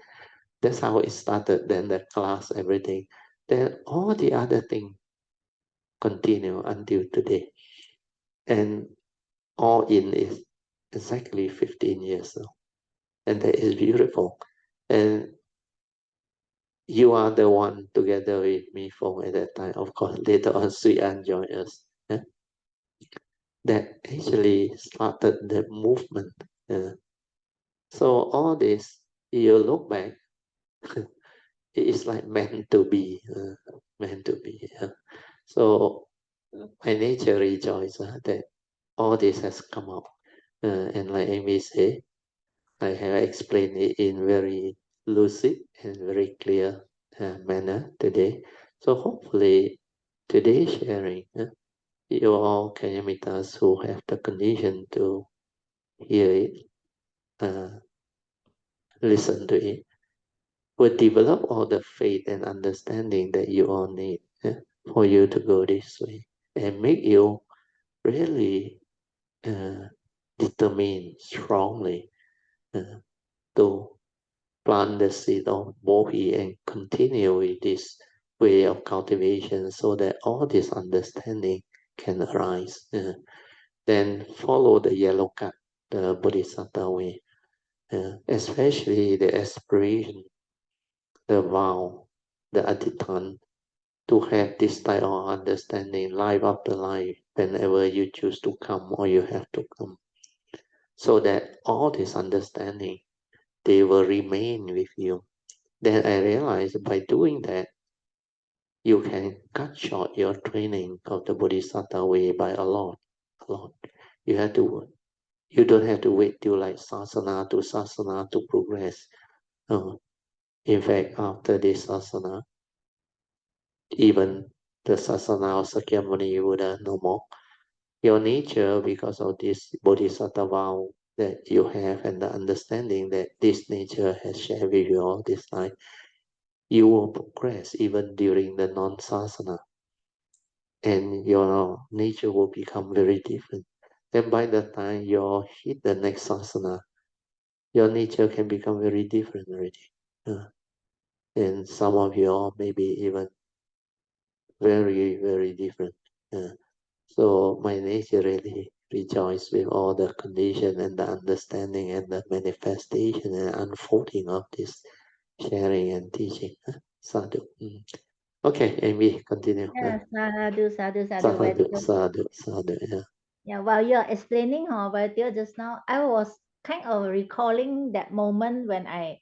That's how it started. Then the class, everything. Then all the other things continue until today. And all in is exactly 15 years now. And that is beautiful. And you are the one together with me from at that time. Of course, later on, Sui An joined us. That actually started the movement. So all this, you look back, it is like meant to be, meant to be. So my nature rejoices that all this has come up. And like Amy said, I have explained it in very lucid and very clear manner today. So hopefully today's sharing, you all Kanyamitas who have the condition to hear it, uh, listen to it, will develop all the faith and understanding that you all need for you to go this way and make you really determined strongly uh, to plant the seed of mohi and continue with this way of cultivation so that all this understanding can arise. Then follow the yellow cut, the Bodhisattva way, especially the aspiration, the vow, the adhitthan, to have this type of understanding life after life whenever you choose to come or you have to come. So that all this understanding, they will remain with you. Then I realized by doing that, you can cut short your training of the Bodhisattva way by a lot, a lot. You have to, you don't have to wait till like sasana to progress. Uh, in fact, after this sasana, even the sasana of Sakyamuni Buddha no more. Your nature, because of this Bodhisattva vow that you have and the understanding that this nature has shared with you all this time, you will progress even during the non-sasana. And your nature will become very different. Then by the time you hit the next sasana, your nature can become very different already. And some of you all maybe even very, very different. So my nature really rejoices with all the condition and the understanding and the manifestation and unfolding of this sharing and teaching. Sadhu. Okay, Amy, continue. Yeah, sadhu, sadhu, sadhu, very Sadhu, good. sadhu, sadhu. Yeah. Yeah, while you're explaining, Vadio, just now, I was kind of recalling that moment when I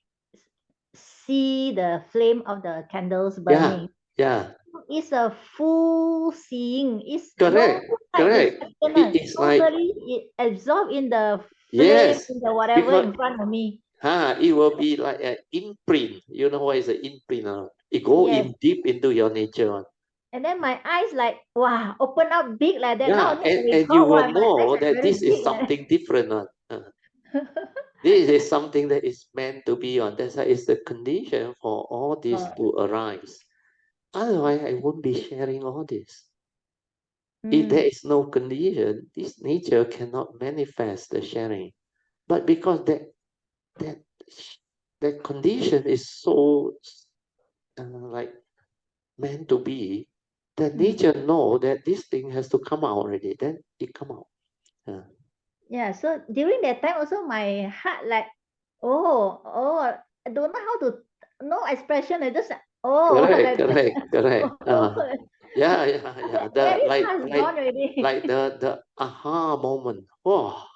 see the flame of the candles Yeah, burning. yeah. It's a full seeing. It's no Correct, like correct. reception. It is like, Totally it absorbed in the flame, yes, in the whatever because in front of me. it will be like an imprint. You know what is an imprint? It go Yes, in deep into your nature. And then my eyes like, wow, open up big like that. Yeah, Now only I and you recall, will wow, my eyes know are that very this is big. something different. This is something that is meant to be on. That's why it's the condition for all this to arise. Otherwise, I won't be sharing all this. If there is no condition, this nature cannot manifest the sharing. But because that condition is so like meant to be, the nature know that this thing has to come out already. Then it come out. Yeah. So during that time also my heart like, oh, I don't know how to, no expression. I just Correct, like correct, correct. that. Yeah, yeah, yeah. Very fast gone already. Like the aha moment. Oh,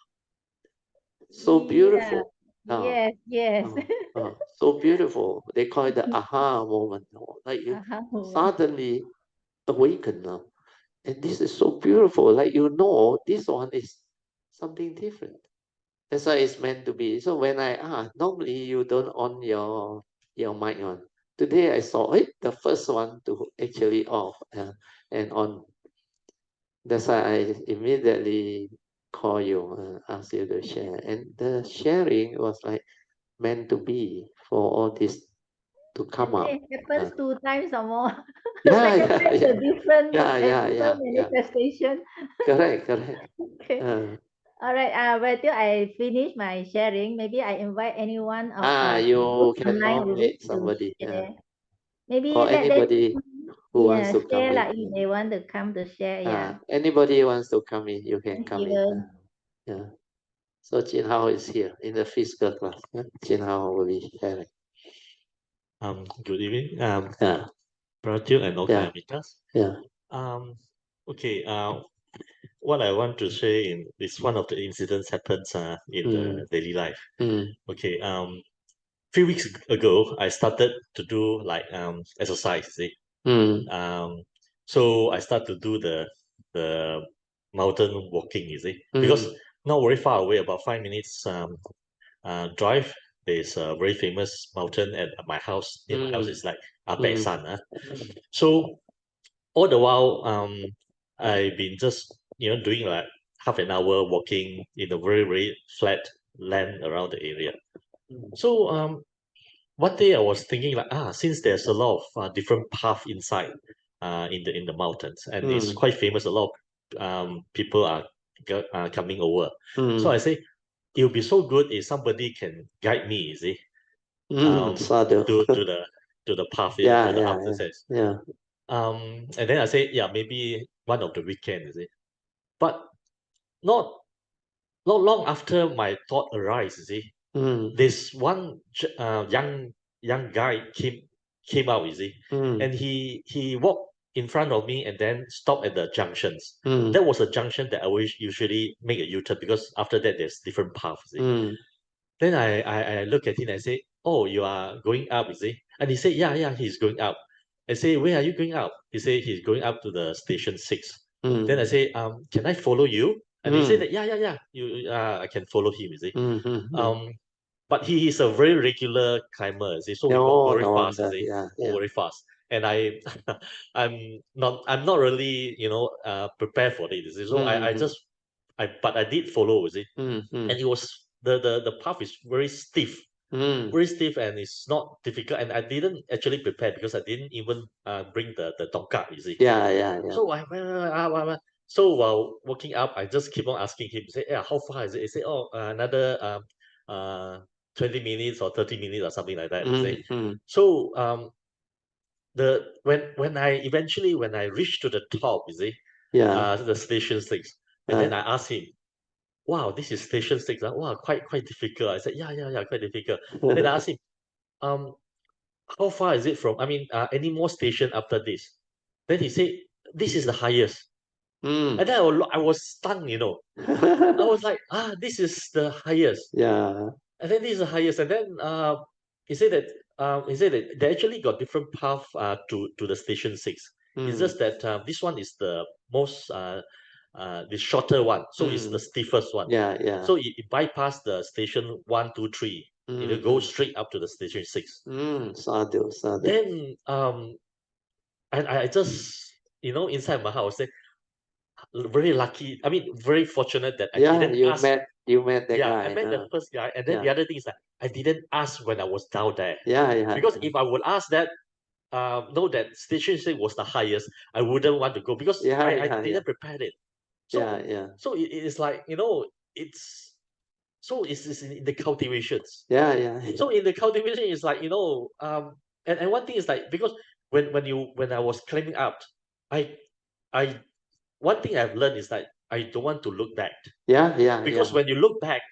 so Yeah. beautiful. Yes. Yes. So beautiful. They call it the aha moment. Like you suddenly awaken now. And this is so beautiful. Like this one is something different. That's why it's meant to be. So when normally you don't on your mic on. Today I saw it, the first one to actually off and on. That's why I immediately call you and ask you to share. And the sharing was like meant to be for all this to come And up. then it happens 2 times or more. Yeah, Second yeah, time is yeah. a different Yeah, and yeah, yeah, different yeah. manifestation. Correct, correct. Okay. All right. But till I finish my sharing, maybe I invite anyone of You can online with nominate it to somebody, share. Maybe or let them, anybody who wants to come share in. like if they want to come to share. Yeah. Anybody wants to come in, you can Thank come in. you. Yeah. So Jin Hao is here in the physical class. Jin Hao will be sharing. Good evening, Yeah, Pratu and all yeah, Mitas. yeah. Okay, what I want to say is one of the incidents happens in the daily life. Okay, few weeks ago, I started to do like exercise, see. So I start to do the mountain walking, you see, because not very far away, about 5 minutes drive. There's a very famous mountain at my house. Near my house is like Apek San. So all the while, I've been just doing like half an hour walking in a very very flat land around the area. So one day I was thinking like since there's a lot of different path inside in the mountains, and it's quite famous. A lot of people are coming over. So I say it would be so good if somebody can guide me, you see, Sadhu. to the path, Yeah, to the yeah, upstairs. yeah. And then I say, yeah, maybe one of the weekends, you see. But not not long after my thought arise, you see, this one young guy came out, you see, and he walked in front of me and then stopped at the junctions. That was a junction that I always usually make a U-turn because after that there's different paths. You see. Then I look at him and I say, "Oh, you are going up, you see?" And he said, "Yeah, yeah, he's going up." I say, "Where are you going up?" He said, "He's going up to the station 6." Then I say, "Can I follow you?" And he said that, "Yeah, yeah, yeah, I can follow him, you see." But he is a very regular climber, you see, so he walked No, very no fast, you wonder. see, Yeah, walk yeah. very fast. And I'm not really, prepared for it, you see. So but I did follow, you see. And it was the path is very stiff, and it's not difficult. And I didn't actually prepare because I didn't even bring the tongkat, you see. Yeah, yeah, yeah. So so while walking up, I just keep on asking him, say, "Yeah, how far is it?" He say, "Oh, another uh 20 minutes or 30 minutes or something like that." You say. So when I reached to the top, you see, Yeah. the station 6, and then I asked him, "Wow, this is station 6. Wow, quite difficult." I said, "Yeah, yeah, yeah, quite difficult." Then I asked him, um, "How far is it from? I mean, any more station after this?" Then he said, "This is the highest." And then I was stunned, I was like, this is the highest. Yeah. And then this is the highest. And then he said that they actually got different path to the station 6. It's just that this one is the most the shorter one. So it's the stiffest one. Yeah, yeah. So it bypassed the station 1, 2, 3. It go straight up to the station 6. Sadhu, sadhu. Then and I just inside my heart, I say, very lucky. I mean, very fortunate that I didn't ask. You met the guy. I met the first guy, and then the other thing is that I didn't ask when I was down there. Because if I would ask that, know that station was the highest, I wouldn't want to go because I didn't prepare it. So so it is like it's it's in the cultivations. So in the cultivation, it's like and one thing is like because when I was climbing up, I one thing I've learned is that I don't want to look back. Because when you look back,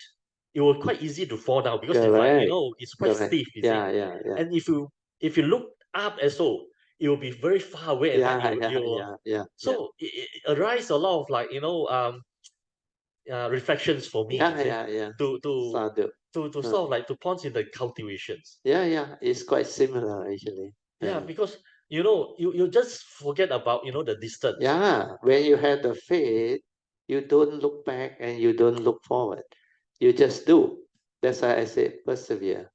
it will quite easy to fall down because it's like it's quite steep, you see. And if you look up as so, it will be very far away, and then so it arise a lot of like reflections for me to sort of like to point in the cultivations. It's quite similar actually. Because you just forget about the distance. When you have the faith, you don't look back and you don't look forward. You just do. That's why I say persevere,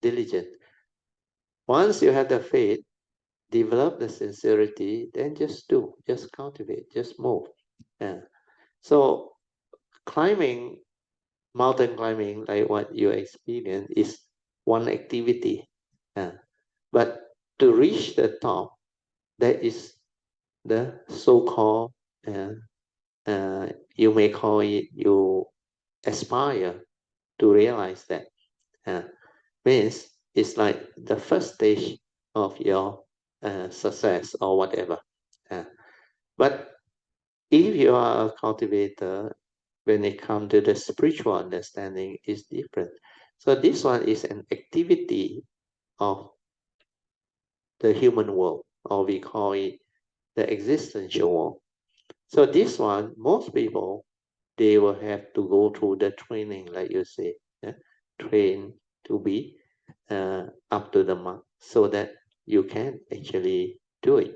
diligent. Once you have the faith, develop the sincerity, then just do, just cultivate, just move. So climbing, mountain climbing, like what you experience, is one activity. But to reach the top, that is the so-called, you may call it, you aspire to realize that. Means it's like the first stage of your success or whatever. But if you are a cultivator, when it comes to the spiritual understanding, is different. So this one is an activity of the human world, or we call it the existential world. So this one, most people, they will have to go through the training, like you say, train to be up to the mark, so that you can actually do it.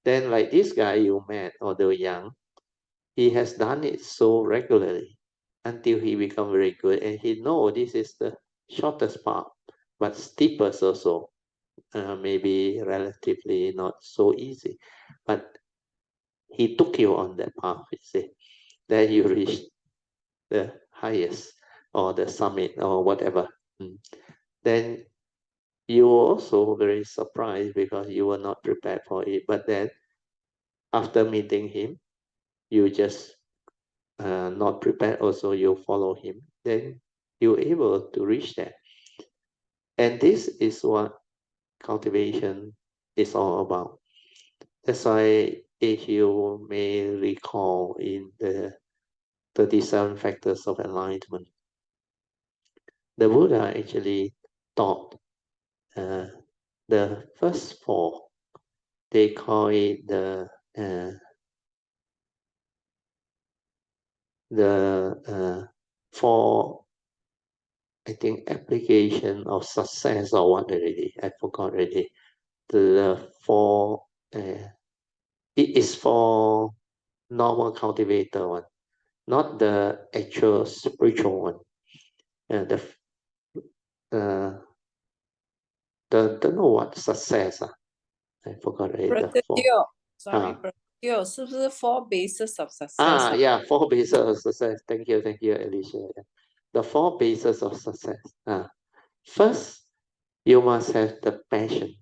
Then like this guy you met, although young, he has done it so regularly until he become very good, and he know this is the shortest path, but steepest also, maybe relatively not so easy, but he took you on that path, you see. Then you reach the highest or the summit or whatever. Then you were also very surprised because you were not prepared for it. But then after meeting him, you just not prepared also, you follow him. Then you're able to reach that. And this is what cultivation is all about. That's why if you may recall in the 37 factors of enlightenment, the Buddha actually taught the first four. They call it the four, I think, application of success or what already. I forgot already. The four, it is for normal cultivator one, not the actual spiritual one. Don't know what success. I forgot already. The four. Precepts, 是不是 four bases of success? Yeah, 4 bases of success. Thank you, Alicia. The 4 bases of success. First, you must have the passion.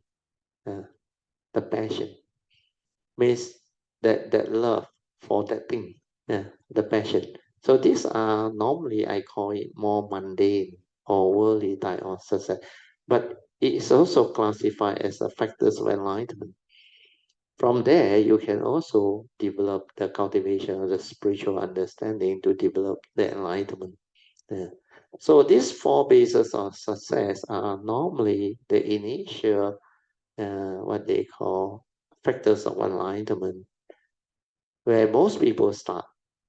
The passion means that love for that thing. The passion. So these are normally, I call it more mundane or worldly type of success, but it is also classified as a factors of enlightenment. From there, you can also develop the cultivation of the spiritual understanding to develop the enlightenment. So these 4 bases of success are normally the initial, what they call factors of enlightenment, where most people start.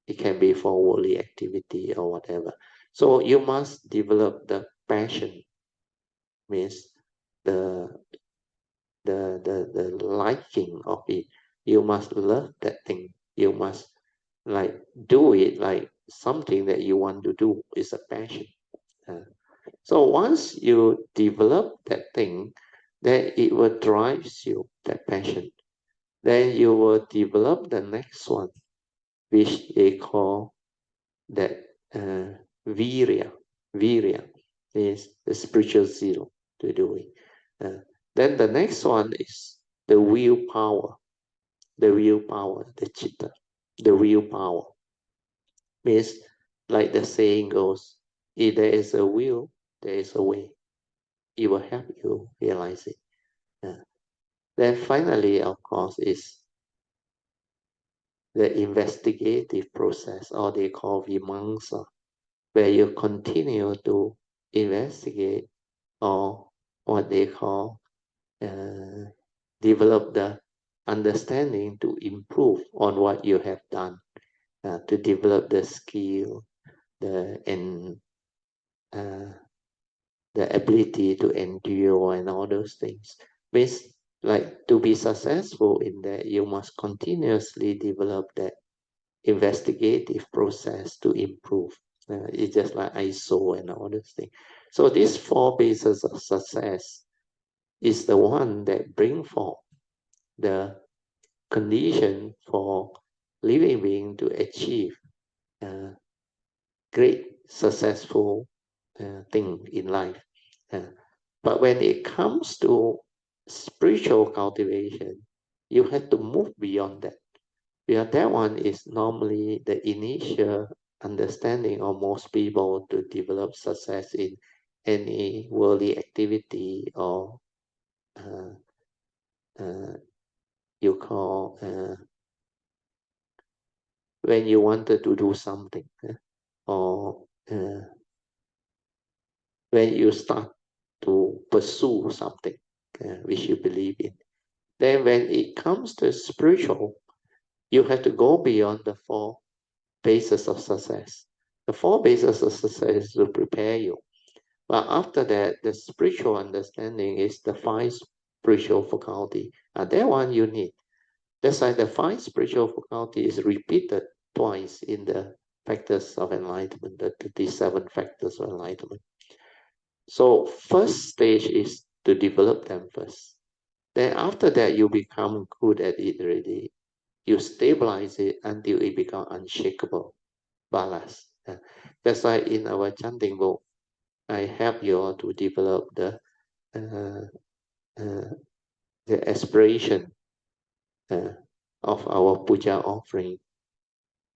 It can be for worldly activity or whatever. So you must develop the passion, means the liking of it. You must love that thing. You must like do it like something that you want to do. Is a passion. So once you develop that thing, then it will drive you, that passion. Then you will develop the next one, which they call that virya. Virya is the spiritual zeal to do it. Then the next one is the willpower. The willpower, the chitta, the willpower. Means, like the saying goes, if there is a will, there is a way. It will help you realize it. Then finally, of course, is the investigative process, or they call vimamsa, where you continue to investigate, or what they call develop the understanding to improve on what you have done, to develop the skill, the ability to endure and all those things. Means, like, to be successful in that, you must continuously develop that investigative process to improve. It's just like ISO and all those things. So these 4 bases of success is the one that bring forth the condition for living being to achieve great successful thing in life. But when it comes to spiritual cultivation, you have to move beyond that. Yeah, that one is normally the initial understanding of most people to develop success in any worldly activity, or you call when you wanted to do something, or when you start to pursue something which you believe in. Then when it comes to spiritual, you have to go beyond the 4 bases of success. The 4 bases of success will prepare you. But after that, the spiritual understanding is the 5 spiritual faculty. And that one you need. That's why the 5 spiritual faculty is repeated twice in the factors of enlightenment, the 37 factors of enlightenment. So first stage is to develop them first. Then after that, you become good at it already. You stabilize it until it becomes unshakable, ballast. That's why in our chanting book, I help you all to develop the aspiration of our puja offering,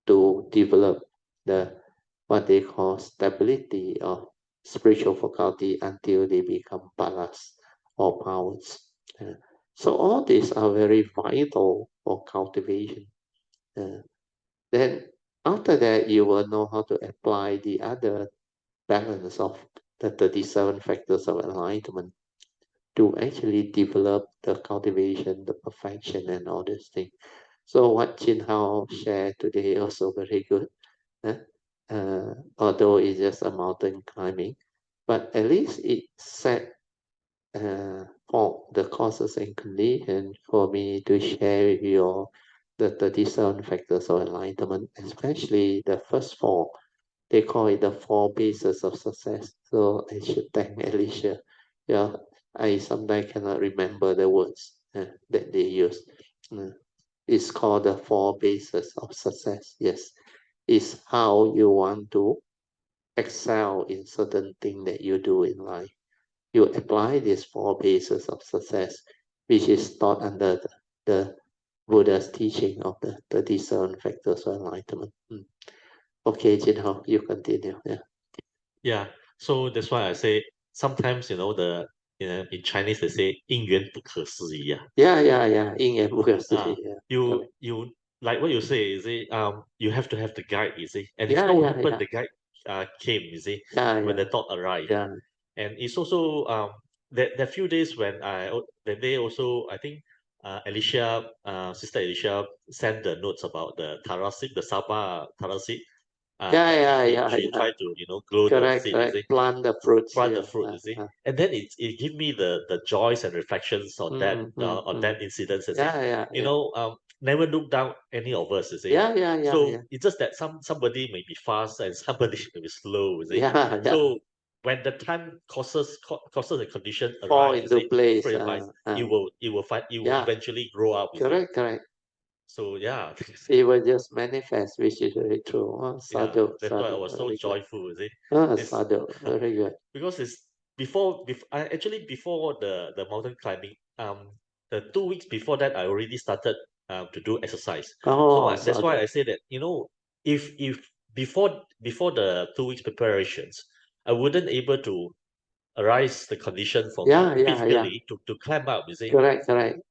to develop the what they call stability of spiritual faculty until they become ballast or powers. So all these are very vital for cultivation. Then after that, you will know how to apply the other balance of the 37 factors of enlightenment to actually develop the cultivation, the perfection, and all these things. So what Chin Hao shared today also very good. Although it's just a mountain climbing, but at least it set for the causes and conditions for me to share with you all the 37 factors of enlightenment, especially the first 4. They call it the 4 bases of success. So I should thank Alicia. Yeah, I sometimes cannot remember the words that they use. It's called the 4 bases of success. Yes, it's how you want to excel in certain thing that you do in life. You apply these 4 bases of success, which is taught under the Buddha's teaching of the 37 factors of enlightenment. Okay, Jinhao, you continue. Yeah. So that's why I say sometimes, in Chinese they say 因缘不可思议. Yeah. 因缘不可思议. You like what you say, you see, you have to have the guide, you see. And it Yeah, so yeah, happened yeah. the guide came, you see, Yeah, when the yeah, thought arrived. yeah. And it's also that few days when that day also, I think Alicia, Sister Alicia sent the notes about the Tara seed, the Sabah Tara seed. She tried to, grow the Correct, seed, you correct. see, Plant the fruits. plant the Yeah. fruit, you see. And then it give me the joys and reflections on that incident, you see. Yeah. Never look down any of us, you see. Yeah. So it's just that somebody may be fast and somebody may be slow, you see. Yeah. So when the time causes the condition fall arise, into place. it will eventually grow up. Correct. So yeah, it will just manifest, which is very true. Sadhu, that's why I was so joyful. Sadhu, very good. Because it's before the mountain climbing, the 2 weeks before that I already started to do exercise. That's why I say that, if before the 2 weeks preparations, I wouldn't able to arise the condition for me physically to climb up, Correct.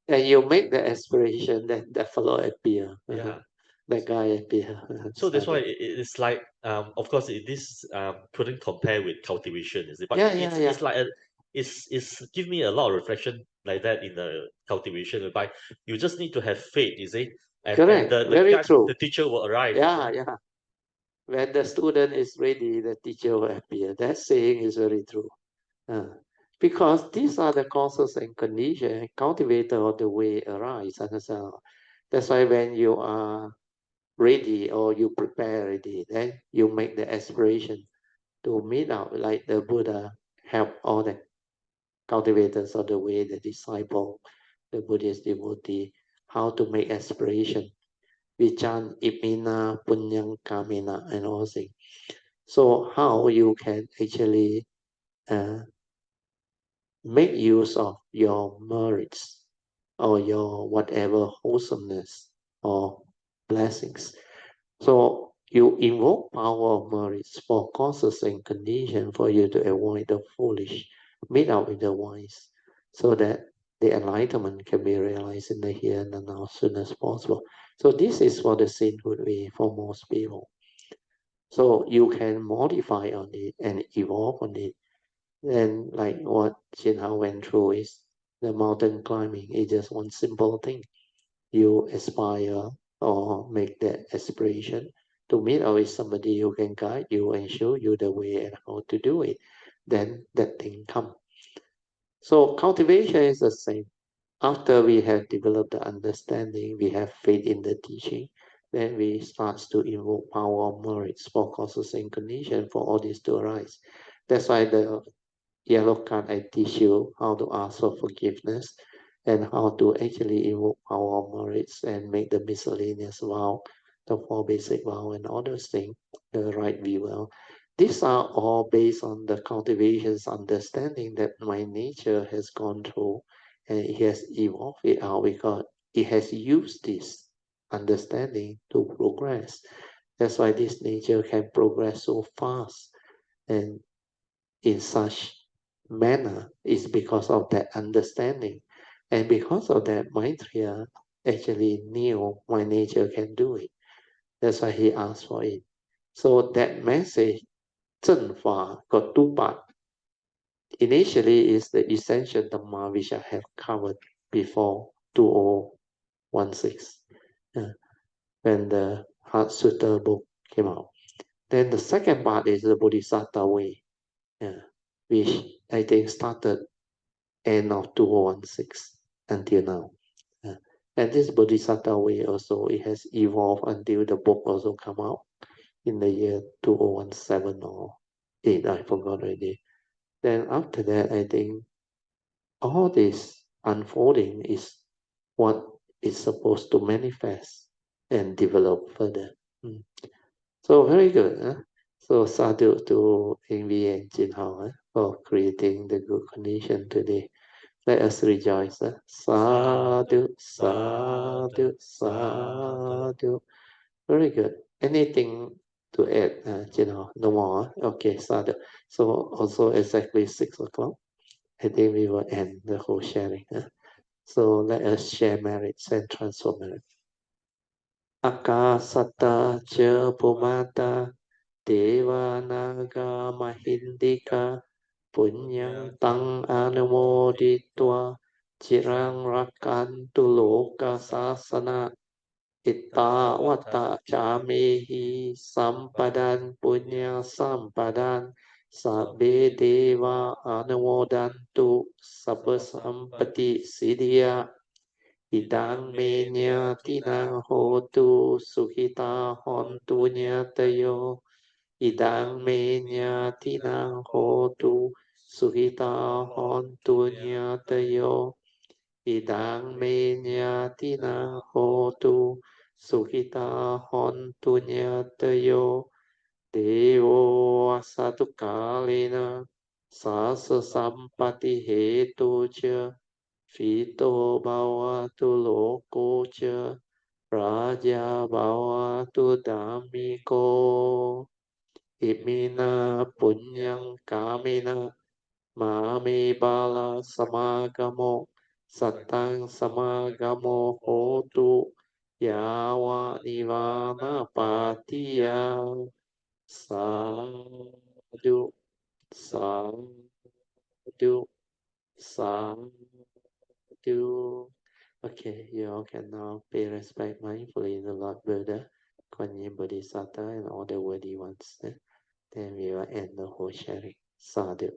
And you make the aspiration, then the fellow appear. That guy appear. So that's why it's like, of course this couldn't compare with cultivation, but it's like it's give me a lot of reflection like that in the cultivation, whereby you just need to have faith, and Correct. Very true. the teacher will arrive. When the student is ready, the teacher will appear. That saying is very true. Because these are the causes and conditions, cultivator of the way arise. Understand? That's why when you are ready or you prepare ready, then you make the aspiration to meet out, like the Buddha help all the cultivators of the way, the disciple, the Buddhist devotee, how to make aspiration. Vichan, Imina, Punyang, Kamina, and all things. So how you can actually make use of your merits or your whatever wholesomeness or blessings. So you invoke power of merits for causes and conditions for you to avoid the foolish, meet out with the wise, so that the enlightenment can be realized in the here and now as soon as possible. So this is for the sainthood way for most people. So you can modify on it and evolve on it. And like what Jin Hao went through is the mountain climbing is just one simple thing. You aspire or make that aspiration to meet up with somebody who can guide you and show you the way and how to do it. Then that thing come. So cultivation is the same. After we have developed the understanding, we have faith in the teaching, then we start to invoke power of merits for causes and conditions for all this to arise. That's why the yellow card I teach you how to ask for forgiveness and how to actually invoke power of merits and make the miscellaneous vow, the 4 basic vow and all those things, the right view. These are all based on the cultivation's understanding that my nature has gone through and it has evolved it out because it has used this understanding to progress. That's why this nature can progress so fast and in such manner is because of that understanding. And because of that, Maitreya actually knew my nature can do it. That's why he asked for it. So that message, Zhen Fa, got 2 parts. Initially is the essential Dhamma which I have covered before 2016, when the Heart Sutta book came out. Then the second part is the Bodhisattva way, which I think started end of 2016 until now. And this Bodhisattva way also, it has evolved until the book also come out in the year 2017 or 8, I forgot already. Then after that, I think all this unfolding is what is supposed to manifest and develop further. So very good. So sadhu to Eng Bee and Jin Hao for creating the good condition today. Let us rejoice. Sadhu, sadhu, sadhu. Very good. Anything to add, Jin Hao? No more. Okay, sadhu. So also exactly 6 o'clock. I think we will end the whole sharing. So let us share merits and transfer merits. Akasata cha Pumata Deva Naga Mahindika Punyang Tang Anumoditwa Chirang Rakantu Loka Sasana Itta Wata Chamehi Sampadan Punya Sampadan Sabbe Deva Anumodantu Sabba Sampati Siddhya Idang menya tinang hotu suhita hontu nyatayo Idang me nyatinang hotu suhita hontu nyatayo. Idang me nyatinang hotu suhita hontu nyatayo. Devo asatu kalena sasa sampati hetu cha Fito bhavatu loko cha Raja bhavatu dhammiko Imina punyang kamina Mami bala samagamo Satang samagamo hotu Yawa nivana patiya Sadhu Sadhu Sadhu. Okay, you all can now pay respect mindfully to Lord Buddha, Kuan Yin Bodhisattva, and all the worthy ones. Then we will end the whole sharing. Sadhu.